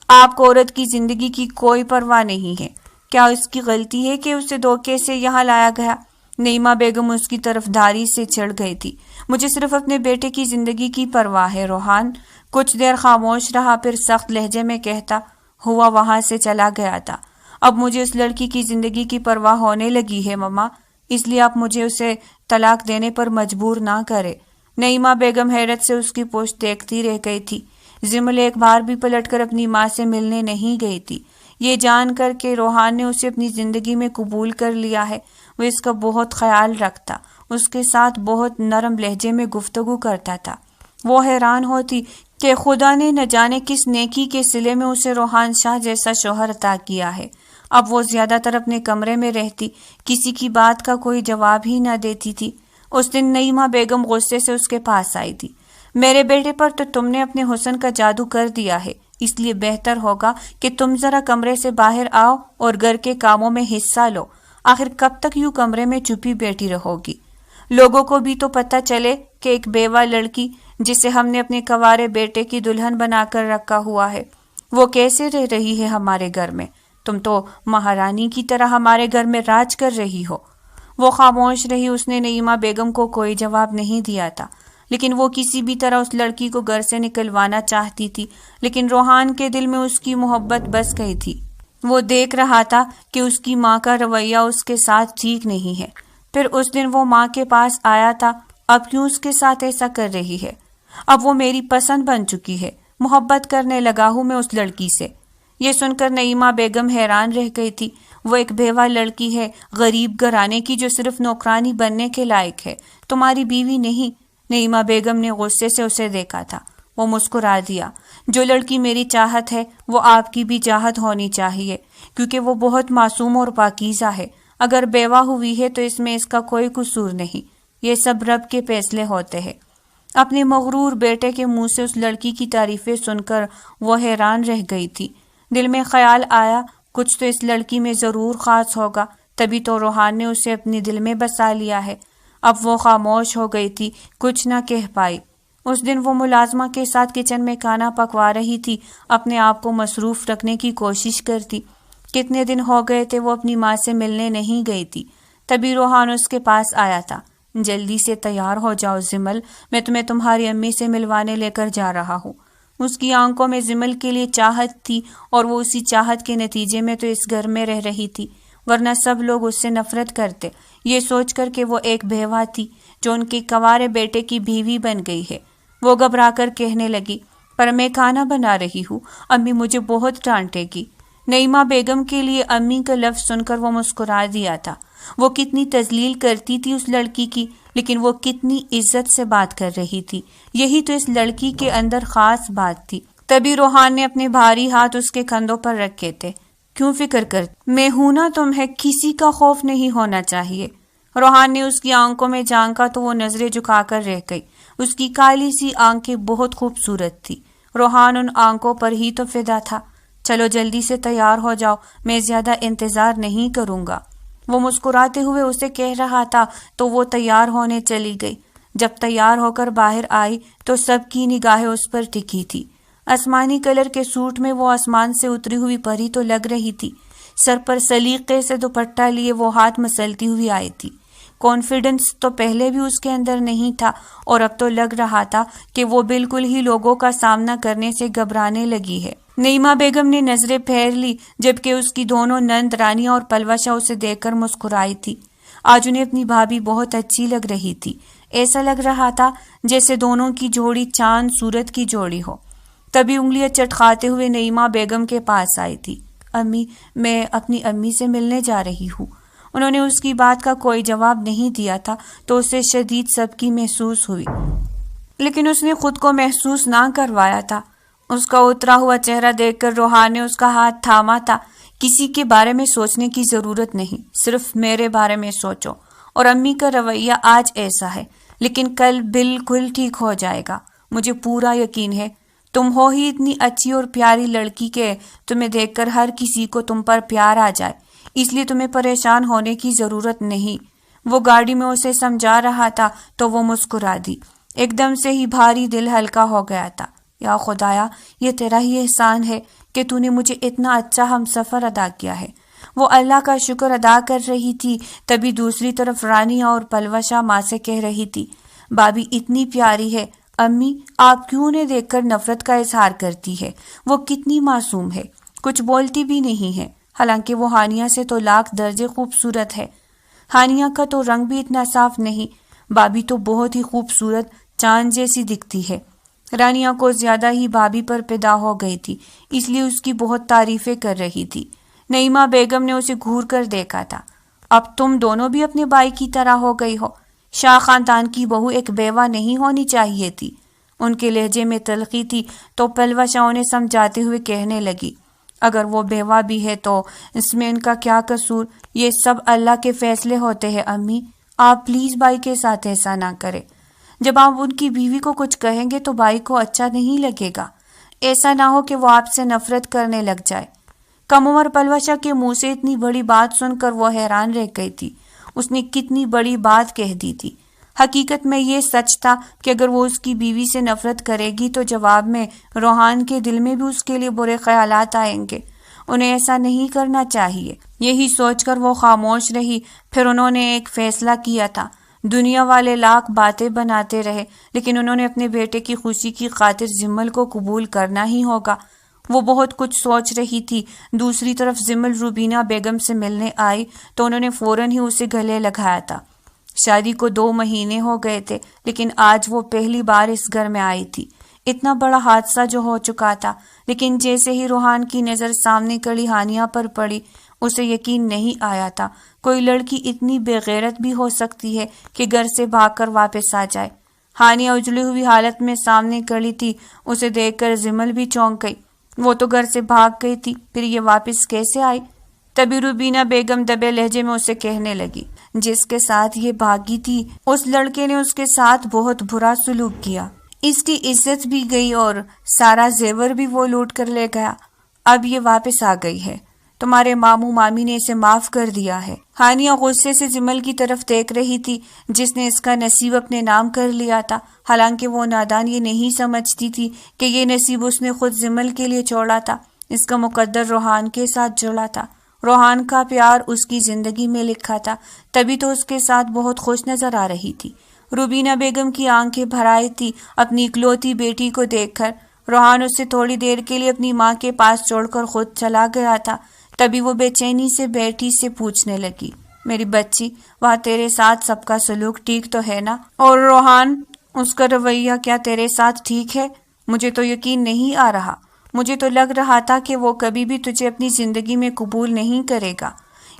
آپ کو عورت کی زندگی کی کوئی پرواہ نہیں ہے، کیا اس کی غلطی ہے کہ اسے دھوکے سے یہاں لایا گیا؟ نعیمہ بیگم اس کی طرف دھاری سے چڑھ گئی تھی۔ مجھے صرف اپنے بیٹے کی زندگی کی پرواہ ہے روحان۔ کچھ دیر خاموش رہا، پھر سخت لہجے میں کہتا ہوا وہاں سے چلا گیا تھا۔ اب مجھے اس لڑکی کی زندگی کی پرواہ ہونے لگی ہے مما، اس لیے آپ مجھے اسے طلاق دینے پر مجبور نہ کرے۔ نعیمہ بیگم حیرت سے اس کی پشت دیکھتی رہ گئی تھی۔ جمل ایک بار بھی پلٹ کر اپنی ماں سے ملنے نہیں گئی تھی۔ یہ جان کر کہ روحان نے اسے اپنی زندگی میں قبول کر لیا ہے، وہ اس کا بہت خیال رکھتا، اس کے ساتھ بہت نرم لہجے میں گفتگو کرتا تھا۔ وہ حیران ہوتی کہ خدا نے نہ جانے کس نیکی کے صلے میں اسے روحان شاہ جیسا شوہر عطا کیا ہے۔ اب وہ زیادہ تر اپنے کمرے میں رہتی، کسی کی بات کا کوئی جواب ہی نہ دیتی تھی۔ اس دن نعیمہ بیگم غصے سے اس کے پاس آئی تھی۔ میرے بیٹے پر تو تم نے اپنے حسن کا جادو کر دیا ہے، اس لیے بہتر ہوگا کہ تم ذرا کمرے سے باہر آؤ اور گھر کے کاموں میں حصہ لو۔ آخر کب تک یوں کمرے میں چپی بیٹھی رہو گی؟ لوگوں کو بھی تو پتہ چلے کہ ایک بیوہ لڑکی جسے ہم نے اپنے کنوارے بیٹے کی دلہن بنا کر رکھا ہوا ہے، وہ کیسے رہ رہی ہے ہمارے گھر میں۔ تم تو مہارانی کی طرح ہمارے گھر میں راج کر رہی ہو۔ وہ خاموش رہی۔ اس نے نعیمہ بیگم کو کوئی جواب نہیں دیا تھا، لیکن وہ کسی بھی طرح اس لڑکی کو گھر سے نکلوانا چاہتی تھی۔ لیکن روحان کے دل میں اس کی محبت بس گئی تھی۔ وہ دیکھ رہا تھا کہ اس کی ماں کا رویہ اس کے ساتھ ٹھیک نہیں ہے۔ پھر اس دن وہ ماں کے پاس آیا تھا، اب کیوں اس کے ساتھ ایسا کر رہی ہے؟ اب وہ میری پسند بن چکی ہے، محبت کرنے لگا ہوں میں اس لڑکی سے۔ یہ سن کر نعیمہ بیگم حیران رہ گئی تھی۔ وہ ایک بیوہ لڑکی ہے، غریب گھرانے کی، جو صرف نوکرانی بننے کے لائق ہے، تمہاری بیوی نہیں۔ نعیمہ بیگم نے غصے سے اسے دیکھا تھا۔ وہ مسکرا دیا۔ جو لڑکی میری چاہت ہے وہ آپ کی بھی چاہت ہونی چاہیے، کیونکہ وہ بہت معصوم اور پاکیزہ ہے۔ اگر بیوہ ہوئی ہے تو اس میں اس کا کوئی قصور نہیں، یہ سب رب کے فیصلے ہوتے ہیں۔ اپنے مغرور بیٹے کے منہ سے اس لڑکی کی تعریفیں سن کر وہ حیران رہ گئی تھی۔ دل میں خیال آیا کچھ تو اس لڑکی میں ضرور خاص ہوگا، تبھی تو روحان نے اسے اپنے دل میں بسا لیا ہے۔ اب وہ خاموش ہو گئی تھی، کچھ نہ کہہ پائی۔ اس دن وہ ملازمہ کے ساتھ کچن میں کھانا پکوا رہی تھی، اپنے آپ کو مصروف رکھنے کی کوشش کرتی۔ کتنے دن ہو گئے تھے وہ اپنی ماں سے ملنے نہیں گئی تھی۔ تبھی روحان اس کے پاس آیا تھا۔ جلدی سے تیار ہو جاؤ زمل، میں تمہیں تمہاری امی سے ملوانے لے کر جا رہا ہوں۔ اس کی آنکھوں میں زمل کے لیے چاہت تھی، اور وہ اسی چاہت کے نتیجے میں تو اس گھر میں رہ رہی تھی، ورنہ سب لوگ اس سے نفرت کرتے، یہ سوچ کر کہ وہ ایک بیوہ تھی جو ان کے کنوارے بیٹے کی بیوی بن گئی ہے۔ وہ گھبرا کر کہنے لگی، پر میں کھانا بنا رہی ہوں، امی مجھے بہت ڈانٹے گی۔ نعیمہ بیگم کے لیے امی کا لفظ سن کر وہ مسکرا دیا تھا۔ وہ کتنی تذلیل کرتی تھی اس لڑکی کی، لیکن وہ کتنی عزت سے بات کر رہی تھی، یہی تو اس لڑکی کے اندر خاص بات تھی۔ تبھی روحان نے اپنے بھاری ہاتھ اس کے کندھوں پر رکھے تھے۔ کیوں فکر کر، میں ہوں نا تمہیں کسی کا خوف نہیں ہونا چاہیے۔ روحان نے اس کی آنکھوں میں جھانکا تو وہ نظریں جھکا کر رہ گئی۔ اس کی کالی سی آنکھیں بہت خوبصورت تھی۔ روحان ان آنکھوں پر ہی تو فدا تھا۔ چلو جلدی سے تیار ہو جاؤ، میں زیادہ انتظار نہیں کروں گا۔ وہ مسکراتے ہوئے اسے کہہ رہا تھا تو وہ تیار ہونے چلی گئی۔ جب تیار ہو کر باہر آئی تو سب کی نگاہیں اس پر ٹکی تھی۔ آسمانی کلر کے سوٹ میں وہ آسمان سے اتری ہوئی پری تو لگ رہی تھی۔ سر پر سلیقے سے دوپٹہ لیے وہ ہاتھ مسلتی ہوئی آئی تھی۔ کانفیڈنس تو پہلے بھی اس کے اندر نہیں تھا، اور اب تو لگ رہا تھا کہ وہ بالکل ہی لوگوں کا سامنا کرنے سے گھبرانے لگی ہے۔ نعیمہ بیگم نے نظریں پھیر لی، جبکہ اس کی دونوں نند رانیہ اور پلوشہ اسے دیکھ کر مسکرائی تھی۔ آج انہیں اپنی بھابھی بہت اچھی لگ رہی تھی۔ ایسا لگ رہا تھا جیسے دونوں کی جوڑی چاند سورج کی جوڑی ہو۔ تبھی انگلیاں چٹکھاتے ہوئے نعیمہ بیگم کے پاس آئی تھی۔ امی، میں اپنی امی سے ملنے جا رہی ہوں۔ انہوں نے اس کی بات کا کوئی جواب نہیں دیا تھا تو اسے شدید سبکی محسوس ہوئی، لیکن اس نے خود کو محسوس نہ کروایا تھا۔ اس کا اترا ہوا چہرہ دیکھ کر روحان نے اس کا ہاتھ تھاما تھا۔ کسی کے بارے میں سوچنے کی ضرورت نہیں، صرف میرے بارے میں سوچو، اور امی کا رویہ آج ایسا ہے لیکن کل بالکل ٹھیک ہو جائے گا، مجھے پورا یقین ہے۔ تم ہو ہی اتنی اچھی اور پیاری لڑکی کہ تمہیں دیکھ کر ہر کسی کو تم پر پیار آ جائے، اس لیے تمہیں پریشان ہونے کی ضرورت نہیں۔ وہ گاڑی میں اسے سمجھا رہا تھا تو وہ مسکرا دی۔ ایک دم سے ہی بھاری دل ہلکا ہو گیا تھا۔ یا خدایا، یہ تیرا ہی احسان ہے کہ تو نے مجھے اتنا اچھا ہم سفر عطا کیا ہے۔ وہ اللہ کا شکر ادا کر رہی تھی، تبھی دوسری طرف رانیہ اور پلوشا ماں سے کہہ رہی تھی، بابی اتنی پیاری ہے، امی آپ کیوں انہیں دیکھ کر نفرت کا اظہار کرتی ہے؟ وہ کتنی معصوم ہے، کچھ بولتی بھی نہیں ہے، حالانکہ وہ ہانیہ سے تو لاکھ درجے خوبصورت ہے۔ ہانیہ کا تو رنگ بھی اتنا صاف نہیں، بابی تو بہت ہی خوبصورت چاند جیسی دکھتی ہے۔ رانیہ کو زیادہ ہی بابی پر فدا ہو گئی تھی، اس لیے اس کی بہت تعریفیں کر رہی تھی۔ نعیمہ بیگم نے اسے گھور کر دیکھا تھا۔ اب تم دونوں بھی اپنے بھائی کی طرح ہو گئی ہو۔ شاہ خاندان کی بہو ایک بیوہ نہیں ہونی چاہیے تھی۔ ان کے لہجے میں تلخی تھی تو پلوشا انہیں سمجھاتے ہوئے کہنے لگی، اگر وہ بیوہ بھی ہے تو اس میں ان کا کیا قصور؟ یہ سب اللہ کے فیصلے ہوتے ہیں امی، آپ پلیز بھائی کے ساتھ ایسا نہ کریں۔ جب آپ ان کی بیوی کو کچھ کہیں گے تو بھائی کو اچھا نہیں لگے گا، ایسا نہ ہو کہ وہ آپ سے نفرت کرنے لگ جائے۔ کم عمر پلوشا کے منہ سے اتنی بڑی بات سن کر وہ حیران رہ گئی تھی۔ اس نے کتنی بڑی بات کہہ دی تھی۔ حقیقت میں یہ سچ تھا کہ اگر وہ اس کی بیوی سے نفرت کرے گی تو جواب میں روحان کے دل میں بھی اس کے لیے برے خیالات آئیں گے۔ انہیں ایسا نہیں کرنا چاہیے۔ یہی سوچ کر وہ خاموش رہی۔ پھر انہوں نے ایک فیصلہ کیا تھا۔ دنیا والے لاکھ باتیں بناتے رہے، لیکن انہوں نے اپنے بیٹے کی خوشی کی خاطر زمل کو قبول کرنا ہی ہوگا۔ وہ بہت کچھ سوچ رہی تھی۔ دوسری طرف زمل روبینہ بیگم سے ملنے آئی تو انہوں نے فوراً ہی اسے گلے لگایا تھا۔ شادی کو 2 مہینے ہو گئے تھے، لیکن آج وہ پہلی بار اس گھر میں آئی تھی۔ اتنا بڑا حادثہ جو ہو چکا تھا، لیکن جیسے ہی روحان کی نظر سامنے کھڑی ہانیہ پر پڑی، اسے یقین نہیں آیا تھا کوئی لڑکی اتنی بے غیرت بھی ہو سکتی ہے کہ گھر سے بھاگ کر واپس آ جائے۔ ہانیہ اجڑی ہوئی حالت میں سامنے کھڑی تھی۔ اسے دیکھ کر زمل بھی چونک گئی۔ وہ تو گھر سے بھاگ گئی تھی، پھر یہ واپس کیسے آئی؟ تبھی روبینہ بیگم دبے لہجے میں اسے کہنے لگی، جس کے ساتھ یہ بھاگی تھی اس لڑکے نے اس کے ساتھ بہت برا سلوک کیا، اس کی عزت بھی گئی اور سارا زیور بھی وہ لوٹ کر لے گیا۔ اب یہ واپس آ گئی ہے، تمہارے ماموں مامی نے اسے معاف کر دیا ہے۔ ہانیہ غصے سے زمل کی طرف دیکھ رہی تھی، جس نے اس کا نصیب اپنے نام کر لیا تھا، حالانکہ وہ نادان یہ نہیں سمجھتی تھی کہ یہ نصیب اس نے خود زمل کے لیے چھوڑا تھا۔ اس کا مقدر روحان کے ساتھ جڑا تھا، روحان کا پیار اس کی زندگی میں لکھا تھا، تبھی تو اس کے ساتھ بہت خوش نظر آ رہی تھی۔ روبینہ بیگم کی آنکھیں بھر آئی تھی اپنی اکلوتی بیٹی کو دیکھ کر۔ روحان اسے تھوڑی دیر کے لیے اپنی ماں کے پاس چھوڑ کر خود چلا گیا تھا، تبھی وہ بے چینی سے بیٹی سے پوچھنے لگی، میری بچی، وہاں تیرے ساتھ سب کا سلوک ٹھیک تو ہے نا؟ اور روحان، اس کا رویہ کیا تیرے ساتھ ٹھیک ہے؟ مجھے تو یقین نہیں آ رہا۔ مجھے تو لگ رہا تھا کہ وہ کبھی بھی تجھے اپنی زندگی میں قبول نہیں کرے گا،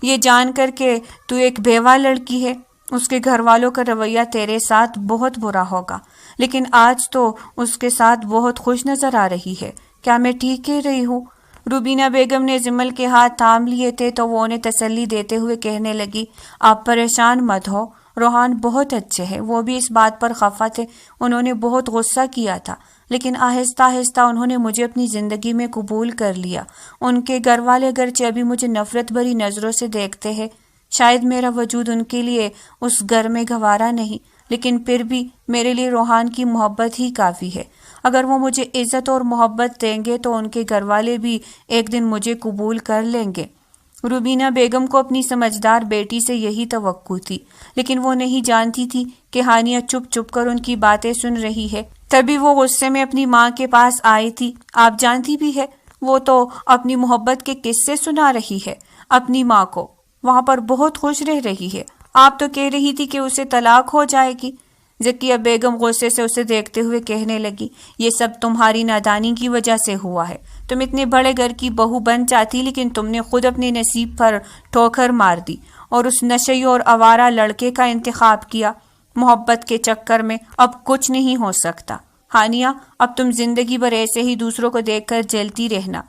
یہ جان کر کہ تو ایک بیوہ لڑکی ہے۔ اس کے گھر والوں کا رویہ تیرے ساتھ بہت برا ہوگا، لیکن آج تو اس کے ساتھ بہت خوش نظر آ رہی ہے۔ کیا میں ٹھیک کہہ رہی ہوں؟ روبینہ بیگم نے زمل کے ہاتھ تھام لیے تھے تو وہ انہیں تسلی دیتے ہوئے کہنے لگی، آپ پریشان مت ہو، روحان بہت اچھے ہیں۔ وہ بھی اس بات پر خفا تھے، انہوں نے بہت غصہ کیا تھا، لیکن آہستہ آہستہ انہوں نے مجھے اپنی زندگی میں قبول کر لیا۔ ان کے گھر والے اگرچہ ابھی مجھے نفرت بھری نظروں سے دیکھتے ہیں، شاید میرا وجود ان کے لیے اس گھر میں گوارا نہیں، لیکن پھر بھی میرے لیے روحان کی محبت ہی کافی ہے۔ اگر وہ مجھے عزت اور محبت دیں گے تو ان کے گھر والے بھی ایک دن مجھے قبول کر لیں گے۔ روبینہ بیگم کو اپنی سمجھدار بیٹی سے یہی توقع تھی، لیکن وہ نہیں جانتی تھی کہ ہانیہ چپ چپ کر ان کی باتیں سن رہی ہے۔ تبھی وہ غصے میں اپنی ماں کے پاس آئی تھی۔ آپ جانتی بھی ہے، وہ تو اپنی محبت کے قصے سنا رہی ہے اپنی ماں کو، وہاں پر بہت خوش رہ رہی ہے۔ آپ تو کہہ رہی تھی کہ اسے طلاق ہو جائے گی۔ ذکیہ بیگم غصے سے اسے دیکھتے ہوئے کہنے لگی، یہ سب تمہاری نادانی کی وجہ سے ہوا ہے۔ تم اتنے بڑے گھر کی بہو بن جاتی، لیکن تم نے خود اپنے نصیب پر ٹھوکر مار دی اور اس نشئی اور آوارہ لڑکے کا انتخاب کیا۔ محبت کے چکر میں اب کچھ نہیں ہو سکتا۔ ہانیہ، اب تم زندگی بھر ایسے ہی دوسروں کو دیکھ کر جلتی رہنا۔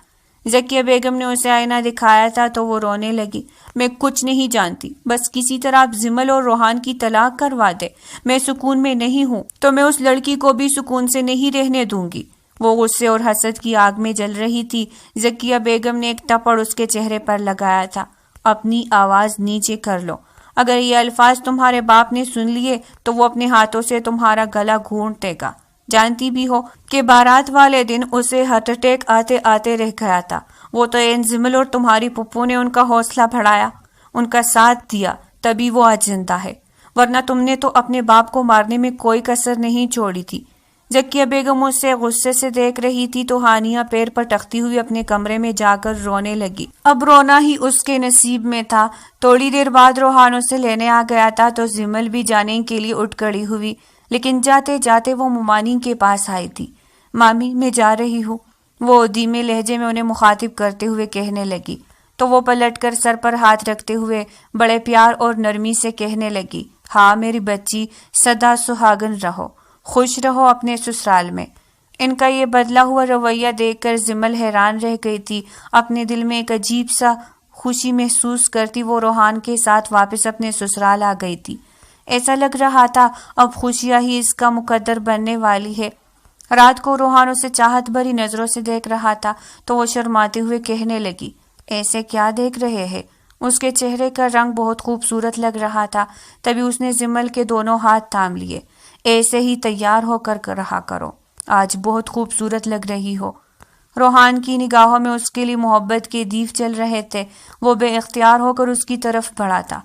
ذکیہ بیگم نے اسے آئینہ دکھایا تھا تو وہ رونے لگی، میں کچھ نہیں جانتی، بس کسی طرح آپ زمل اور روحان کی طلاق کروا دے۔ میں سکون میں نہیں ہوں تو میں اس لڑکی کو بھی سکون سے نہیں رہنے دوں گی۔ وہ غصے اور حسد کی آگ میں جل رہی تھی۔ ذکیہ بیگم نے ایک ٹپڑ اس کے چہرے پر لگایا تھا، اپنی آواز نیچے کر لو، اگر یہ الفاظ تمہارے باپ نے سن لیے تو وہ اپنے ہاتھوں سے تمہارا گلا گھونٹ دے گا۔ جانتی بھی ہو کہ بارات والے دن اسے ہارٹ اٹیک آتے آتے رہ گیا تھا۔ وہ تو این زمل اور تمہاری پھپھو نے ان کا حوصلہ بڑھایا، ان کا ساتھ دیا، تبھی وہ آج زندہ ہے، ورنہ تم نے تو اپنے باپ کو مارنے میں کوئی کسر نہیں چھوڑی تھی۔ زکیہ بیگم اسے غصے سے دیکھ رہی تھی تو ہانیہ پیر پٹکتی ہوئی اپنے کمرے میں جا کر رونے لگی۔ اب رونا ہی اس کے نصیب میں تھا۔ تھوڑی دیر بعد روحان اسے لینے آ گیا تھا تو زمل بھی جانے کے لیے اٹھ کھڑی ہوئی، لیکن جاتے جاتے وہ ممانی کے پاس آئی تھی۔ مامی میں جا رہی ہوں، وہ دھیمے لہجے میں انہیں مخاطب کرتے ہوئے کہنے لگی، تو وہ پلٹ کر سر پر ہاتھ رکھتے ہوئے بڑے پیار اور نرمی سے کہنے لگی، ہاں میری بچی، سدا سہاگن رہو، خوش رہو اپنے سسرال میں۔ ان کا یہ بدلا ہوا رویہ دیکھ کر زمل حیران رہ گئی تھی۔ اپنے دل میں ایک عجیب سا خوشی محسوس کرتی وہ روحان کے ساتھ واپس اپنے سسرال آ گئی تھی۔ ایسا لگ رہا تھا اب خوشیاں ہی اس کا مقدر بننے والی ہے۔ رات کو روحان اسے چاہت بھری نظروں سے دیکھ رہا تھا تو وہ شرماتے ہوئے کہنے لگی، ایسے کیا دیکھ رہے ہیں؟ اس کے چہرے کا رنگ بہت خوبصورت لگ رہا تھا۔ تبھی اس نے زمل کے دونوں ہاتھ تھام لیے، ایسے ہی تیار ہو کر رہا کرو، آج بہت خوبصورت لگ رہی ہو۔ روحان کی نگاہوں میں اس کے لیے محبت کے دیپ چل رہے تھے۔ وہ بے اختیار ہو کر اس کی طرف بڑھا تھا۔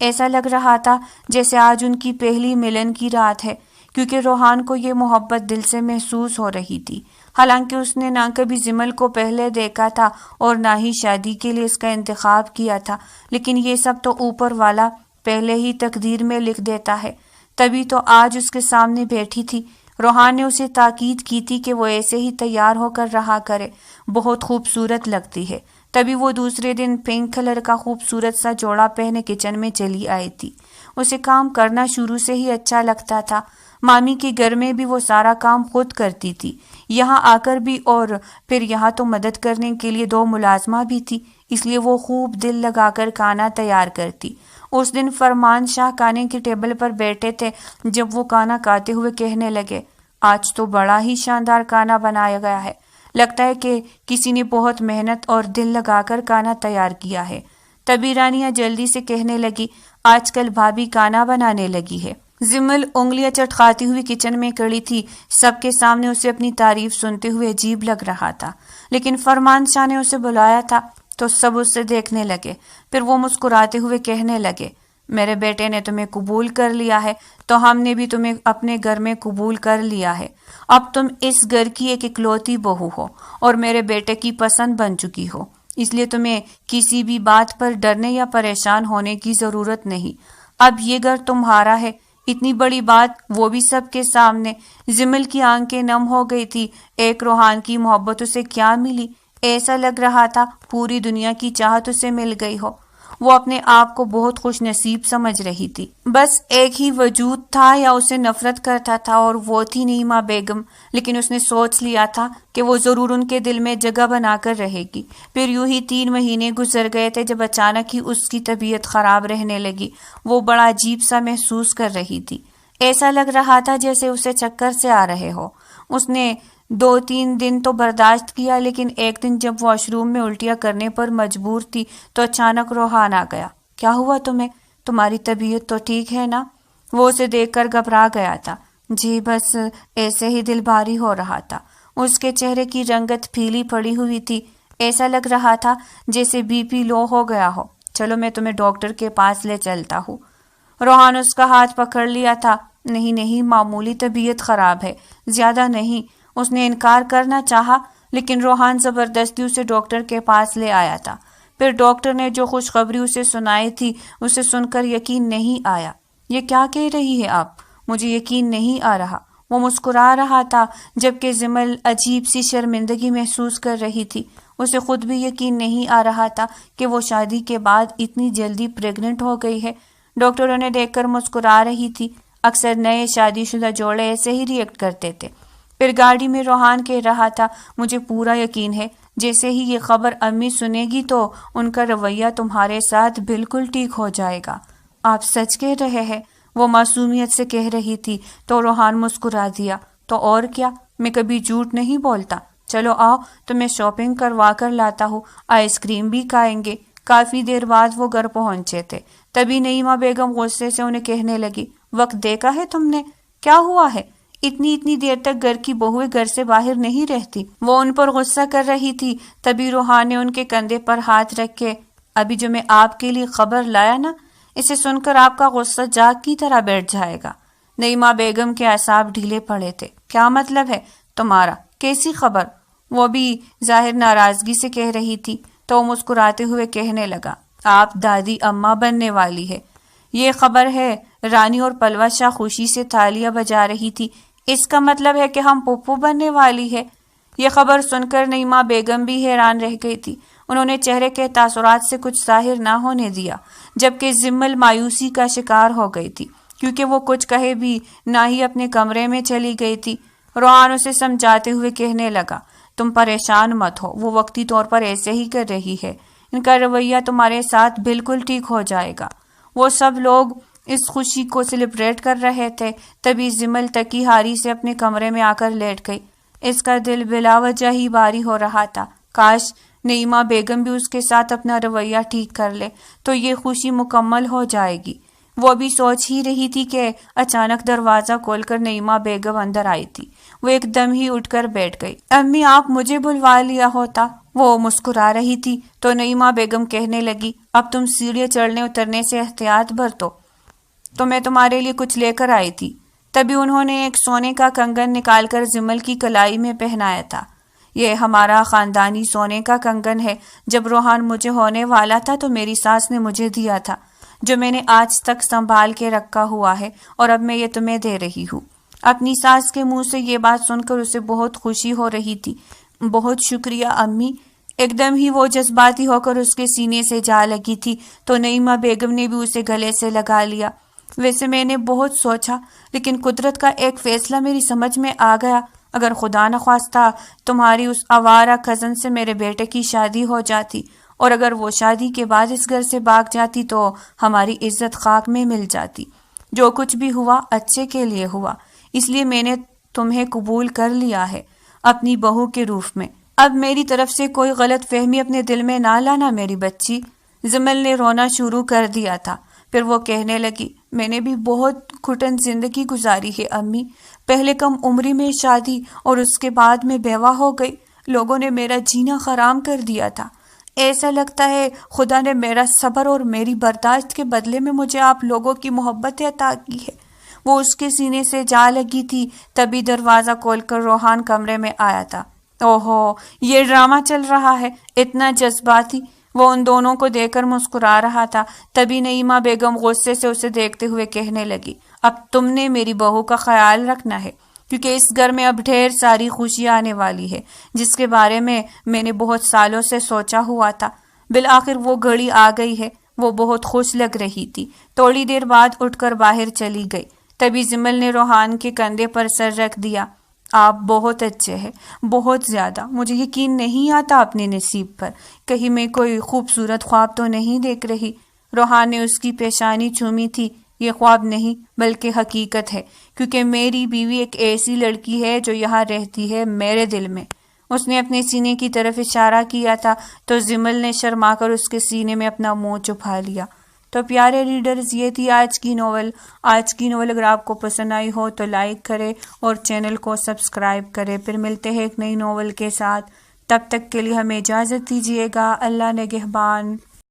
ایسا لگ رہا تھا جیسے آج ان کی پہلی ملن کی رات ہے، کیونکہ روحان کو یہ محبت دل سے محسوس ہو رہی تھی۔ حالانکہ اس نے نہ کبھی زمل کو پہلے دیکھا تھا اور نہ ہی شادی کے لیے اس کا انتخاب کیا تھا، لیکن یہ سب تو اوپر والا پہلے ہی تقدیر میں لکھ دیتا ہے۔ تبھی تو آج اس کے سامنے بیٹھی تھی۔ روحان نے اسے تاکید کی تھی کہ وہ ایسے ہی تیار ہو کر رہا کرے، بہت خوبصورت لگتی ہے۔ تبھی وہ دوسرے دن پنک کلر کا خوبصورت سا جوڑا پہنے کچن میں چلی آئی تھی۔ اسے کام کرنا شروع سے ہی اچھا لگتا تھا۔ مامی کے گھر میں بھی وہ سارا کام خود کرتی تھی، یہاں آ کر بھی، اور پھر یہاں تو مدد کرنے کے لیے 2 ملازمہ بھی تھی، اس لیے وہ خوب دل لگا کر کھانا تیار کرتی۔ اس دن فرمان شاہ کھانے کی ٹیبل پر بیٹھے تھے جب وہ کھانا کھاتے ہوئے کہنے لگے، آج تو بڑا ہی شاندار کھانا بنایا گیا ہے، لگتا ہے کہ کسی نے بہت محنت اور دل لگا کر کھانا تیار کیا ہے۔ تبھی رانیہ جلدی سے کہنے لگی، آج کل بھابھی کھانا بنانے لگی ہے۔ زمل انگلیاں چٹکاتی ہوئی کچن میں کھڑی تھی، سب کے سامنے اسے اپنی تعریف سنتے ہوئے عجیب لگ رہا تھا، لیکن فرمان شاہ نے اسے بلایا تھا تو سب اسے دیکھنے لگے۔ پھر وہ مسکراتے ہوئے کہنے لگے، میرے بیٹے نے تمہیں قبول کر لیا ہے تو ہم نے بھی تمہیں اپنے گھر میں قبول کر لیا ہے۔ اب تم اس گھر کی ایک اکلوتی بہو ہو اور میرے بیٹے کی پسند بن چکی ہو، اس لیے تمہیں کسی بھی بات پر ڈرنے یا پریشان ہونے کی ضرورت نہیں۔ اب یہ گھر تمہارا ہے۔ اتنی بڑی بات، وہ بھی سب کے سامنے۔ زمل کی آنکھیں نم ہو گئی تھی۔ ایک روحان کی محبت اسے کیا ملی؟ ایسا لگ رہا تھا پوری دنیا کی چاہت اسے مل گئی ہو۔ وہ اپنے آپ کو بہت خوش نصیب سمجھ رہی تھی۔ بس ایک ہی وجود تھا یا اسے نفرت کرتا تھا، اور وہ تھی نعیمہ بیگم، لیکن اس نے سوچ لیا تھا کہ وہ ضرور ان کے دل میں جگہ بنا کر رہے گی۔ پھر یوں ہی 3 مہینے گزر گئے تھے جب اچانک ہی اس کی طبیعت خراب رہنے لگی۔ وہ بڑا عجیب سا محسوس کر رہی تھی، ایسا لگ رہا تھا جیسے اسے چکر سے آ رہے ہو۔ اس نے 2-3 دن تو برداشت کیا، لیکن ایک دن جب واش روم میں الٹیاں کرنے پر مجبور تھی تو اچانک روحان آ گیا۔ کیا ہوا تمہیں؟ تمہاری طبیعت تو ٹھیک ہے نا؟ وہ اسے دیکھ کر گھبرا گیا تھا۔ جی بس ایسے ہی دل بھاری ہو رہا تھا۔ اس کے چہرے کی رنگت پھیلی پڑی ہوئی تھی، ایسا لگ رہا تھا جیسے بی پی لو ہو گیا ہو۔ چلو میں تمہیں ڈاکٹر کے پاس لے چلتا ہوں۔ روحان اس کا ہاتھ پکڑ لیا تھا۔ نہیں نہیں، معمولی طبیعت خراب ہے، زیادہ نہیں۔ اس نے انکار کرنا چاہا، لیکن روحان زبردستی اسے ڈاکٹر کے پاس لے آیا تھا۔ پھر ڈاکٹر نے جو خوشخبری اسے سنائی تھی اسے سن کر یقین نہیں آیا۔ یہ کیا کہہ رہی ہے آپ؟ مجھے یقین نہیں آ رہا۔ وہ مسکرا رہا تھا، جبکہ زمل عجیب سی شرمندگی محسوس کر رہی تھی۔ اسے خود بھی یقین نہیں آ رہا تھا کہ وہ شادی کے بعد اتنی جلدی پریگننٹ ہو گئی ہے۔ ڈاکٹر انہیں دیکھ کر مسکرا رہی تھی۔ اکثر نئے شادی شدہ جوڑے ایسے ہی ریئیکٹ کرتے تھے۔ پھر گاڑی میں روحان کہہ رہا تھا، مجھے پورا یقین ہے جیسے ہی یہ خبر امی سنے گی تو ان کا رویہ تمہارے ساتھ بالکل ٹھیک ہو جائے گا۔ آپ سچ کہہ رہے ہیں؟ وہ معصومیت سے کہہ رہی تھی تو روحان مسکرا دیا، تو اور کیا، میں کبھی جھوٹ نہیں بولتا۔ چلو آؤ، تو میں شاپنگ کروا کر لاتا ہوں، آئس کریم بھی کھائیں گے۔ کافی دیر بعد وہ گھر پہنچے تھے۔ تبھی نعیمہ بیگم غصے سے انہیں کہنے لگی، وقت دیکھا ہے تم نے؟ کیا ہوا ہے؟ اتنی دیر تک گھر کی بہویں گھر سے باہر نہیں رہتی۔ وہ ان پر غصہ کر رہی تھی، تبھی روحان نے ان کے کندھے پر ہاتھ رکھ کے، ابھی جو میں آپ کے لیے خبر لایا نا، اسے سن کر آپ کا غصہ جاگ کی طرح بیٹھ جائے گا۔ نعیمہ بیگم کے اعصاب ڈھیلے پڑے تھے۔ کیا مطلب ہے تمہارا؟ کیسی خبر؟ وہ بھی ظاہر ناراضگی سے کہہ رہی تھی، تو مسکراتے ہوئے کہنے لگا، آپ دادی اماں بننے والی ہے، یہ خبر ہے۔ رانی اور پلوا شاہ خوشی سے تالیاں بجا رہی تھی۔ اس کا مطلب ہے کہ ہم پھپھو بننے والی ہے۔ یہ خبر سن کر نعیمہ بیگم بھی حیران رہ گئی تھی۔ انہوں نے چہرے کے تاثرات سے کچھ ظاہر نہ ہونے دیا، جبکہ زمل مایوسی کا شکار ہو گئی تھی، کیونکہ وہ کچھ کہے بھی نہ ہی اپنے کمرے میں چلی گئی تھی۔ روحان اسے سمجھاتے ہوئے کہنے لگا، تم پریشان مت ہو، وہ وقتی طور پر ایسے ہی کر رہی ہے، ان کا رویہ تمہارے ساتھ بالکل ٹھیک ہو جائے گا۔ وہ سب لوگ اس خوشی کو سیلیبریٹ کر رہے تھے، تبھی زمل تکی ہاری سے اپنے کمرے میں آ کر لیٹ گئی۔ اس کا دل بلا وجہ ہی باری ہو رہا تھا، کاش نعیمہ بیگم بھی اس کے ساتھ اپنا رویہ ٹھیک کر لے تو یہ خوشی مکمل ہو جائے گی۔ وہ ابھی سوچ ہی رہی تھی کہ اچانک دروازہ کھول کر نعیمہ بیگم اندر آئی تھی۔ وہ ایک دم ہی اٹھ کر بیٹھ گئی۔ امی آپ مجھے بلوا لیا ہوتا۔ وہ مسکرا رہی تھی تو نعیمہ بیگم کہنے لگی، اب تم سیڑھیاں چڑھنے اترنے سے احتیاط برتو، تو میں تمہارے لیے کچھ لے کر آئی تھی۔ تبھی انہوں نے ایک سونے کا کنگن نکال کر زمل کی کلائی میں پہنایا تھا۔ یہ ہمارا خاندانی سونے کا کنگن ہے، جب روحان مجھے ہونے والا تھا تو میری ساس نے مجھے دیا تھا، جو میں نے آج تک سنبھال کے رکھا ہوا ہے، اور اب میں یہ تمہیں دے رہی ہوں۔ اپنی ساس کے منہ سے یہ بات سن کر اسے بہت خوشی ہو رہی تھی۔ بہت شکریہ امی۔ ایک دم ہی وہ جذباتی ہو کر اس کے سینے سے جا لگی تھی تو نعیمہ بیگم نے بھی اسے گلے سے لگا لیا۔ ویسے میں نے بہت سوچا، لیکن قدرت کا ایک فیصلہ میری سمجھ میں آ گیا۔ اگر خدا نخواستہ تمہاری اس آوارہ کزن سے میرے بیٹے کی شادی ہو جاتی، اور اگر وہ شادی کے بعد اس گھر سے بھاگ جاتی تو ہماری عزت خاک میں مل جاتی۔ جو کچھ بھی ہوا اچھے کے لیے ہوا، اس لیے میں نے تمہیں قبول کر لیا ہے اپنی بہو کے روپ میں۔ اب میری طرف سے کوئی غلط فہمی اپنے دل میں نہ لانا میری بچی۔ زمل نے رونا شروع کر دیا تھا، پھر وہ کہنے لگی، میں نے بھی بہت گھٹن زندگی گزاری ہے امی، پہلے کم عمری میں شادی اور اس کے بعد میں بیوہ ہو گئی۔ لوگوں نے میرا جینا حرام کر دیا تھا۔ ایسا لگتا ہے خدا نے میرا صبر اور میری برداشت کے بدلے میں مجھے آپ لوگوں کی محبت عطا کی ہے۔ وہ اس کے سینے سے جا لگی تھی، تبھی دروازہ کھول کر روحان کمرے میں آیا تھا۔ اوہو، یہ ڈرامہ چل رہا ہے، اتنا جذباتی۔ وہ ان دونوں کو دیکھ کر مسکرا رہا تھا، تبھی نعیمہ بیگم غصے سے اسے دیکھتے ہوئے کہنے لگی، اب تم نے میری بہو کا خیال رکھنا ہے، کیونکہ اس گھر میں اب ڈھیر ساری خوشیاں آنے والی ہے، جس کے بارے میں نے بہت سالوں سے سوچا ہوا تھا۔ بالآخر وہ گھڑی آ گئی ہے۔ وہ بہت خوش لگ رہی تھی۔ تھوڑی دیر بعد اٹھ کر باہر چلی گئی، تبھی زمل نے روحان کے کندھے پر سر رکھ دیا۔ آپ بہت اچھے ہیں، بہت زیادہ۔ مجھے یقین نہیں آتا اپنے نصیب پر، کہیں میں کوئی خوبصورت خواب تو نہیں دیکھ رہی۔ روحان نے اس کی پیشانی چومی تھی۔ یہ خواب نہیں بلکہ حقیقت ہے، کیونکہ میری بیوی ایک ایسی لڑکی ہے جو یہاں رہتی ہے میرے دل میں۔ اس نے اپنے سینے کی طرف اشارہ کیا تھا تو زمل نے شرما کر اس کے سینے میں اپنا منہ چھپا لیا۔ تو پیارے ریڈرز، یہ تھی آج کی ناول۔ اگر آپ کو پسند آئی ہو تو لائک کرے اور چینل کو سبسکرائب کرے۔ پھر ملتے ہیں ایک نئی ناول کے ساتھ، تب تک کے لیے ہمیں اجازت دیجیے گا۔ اللہ نگہبان۔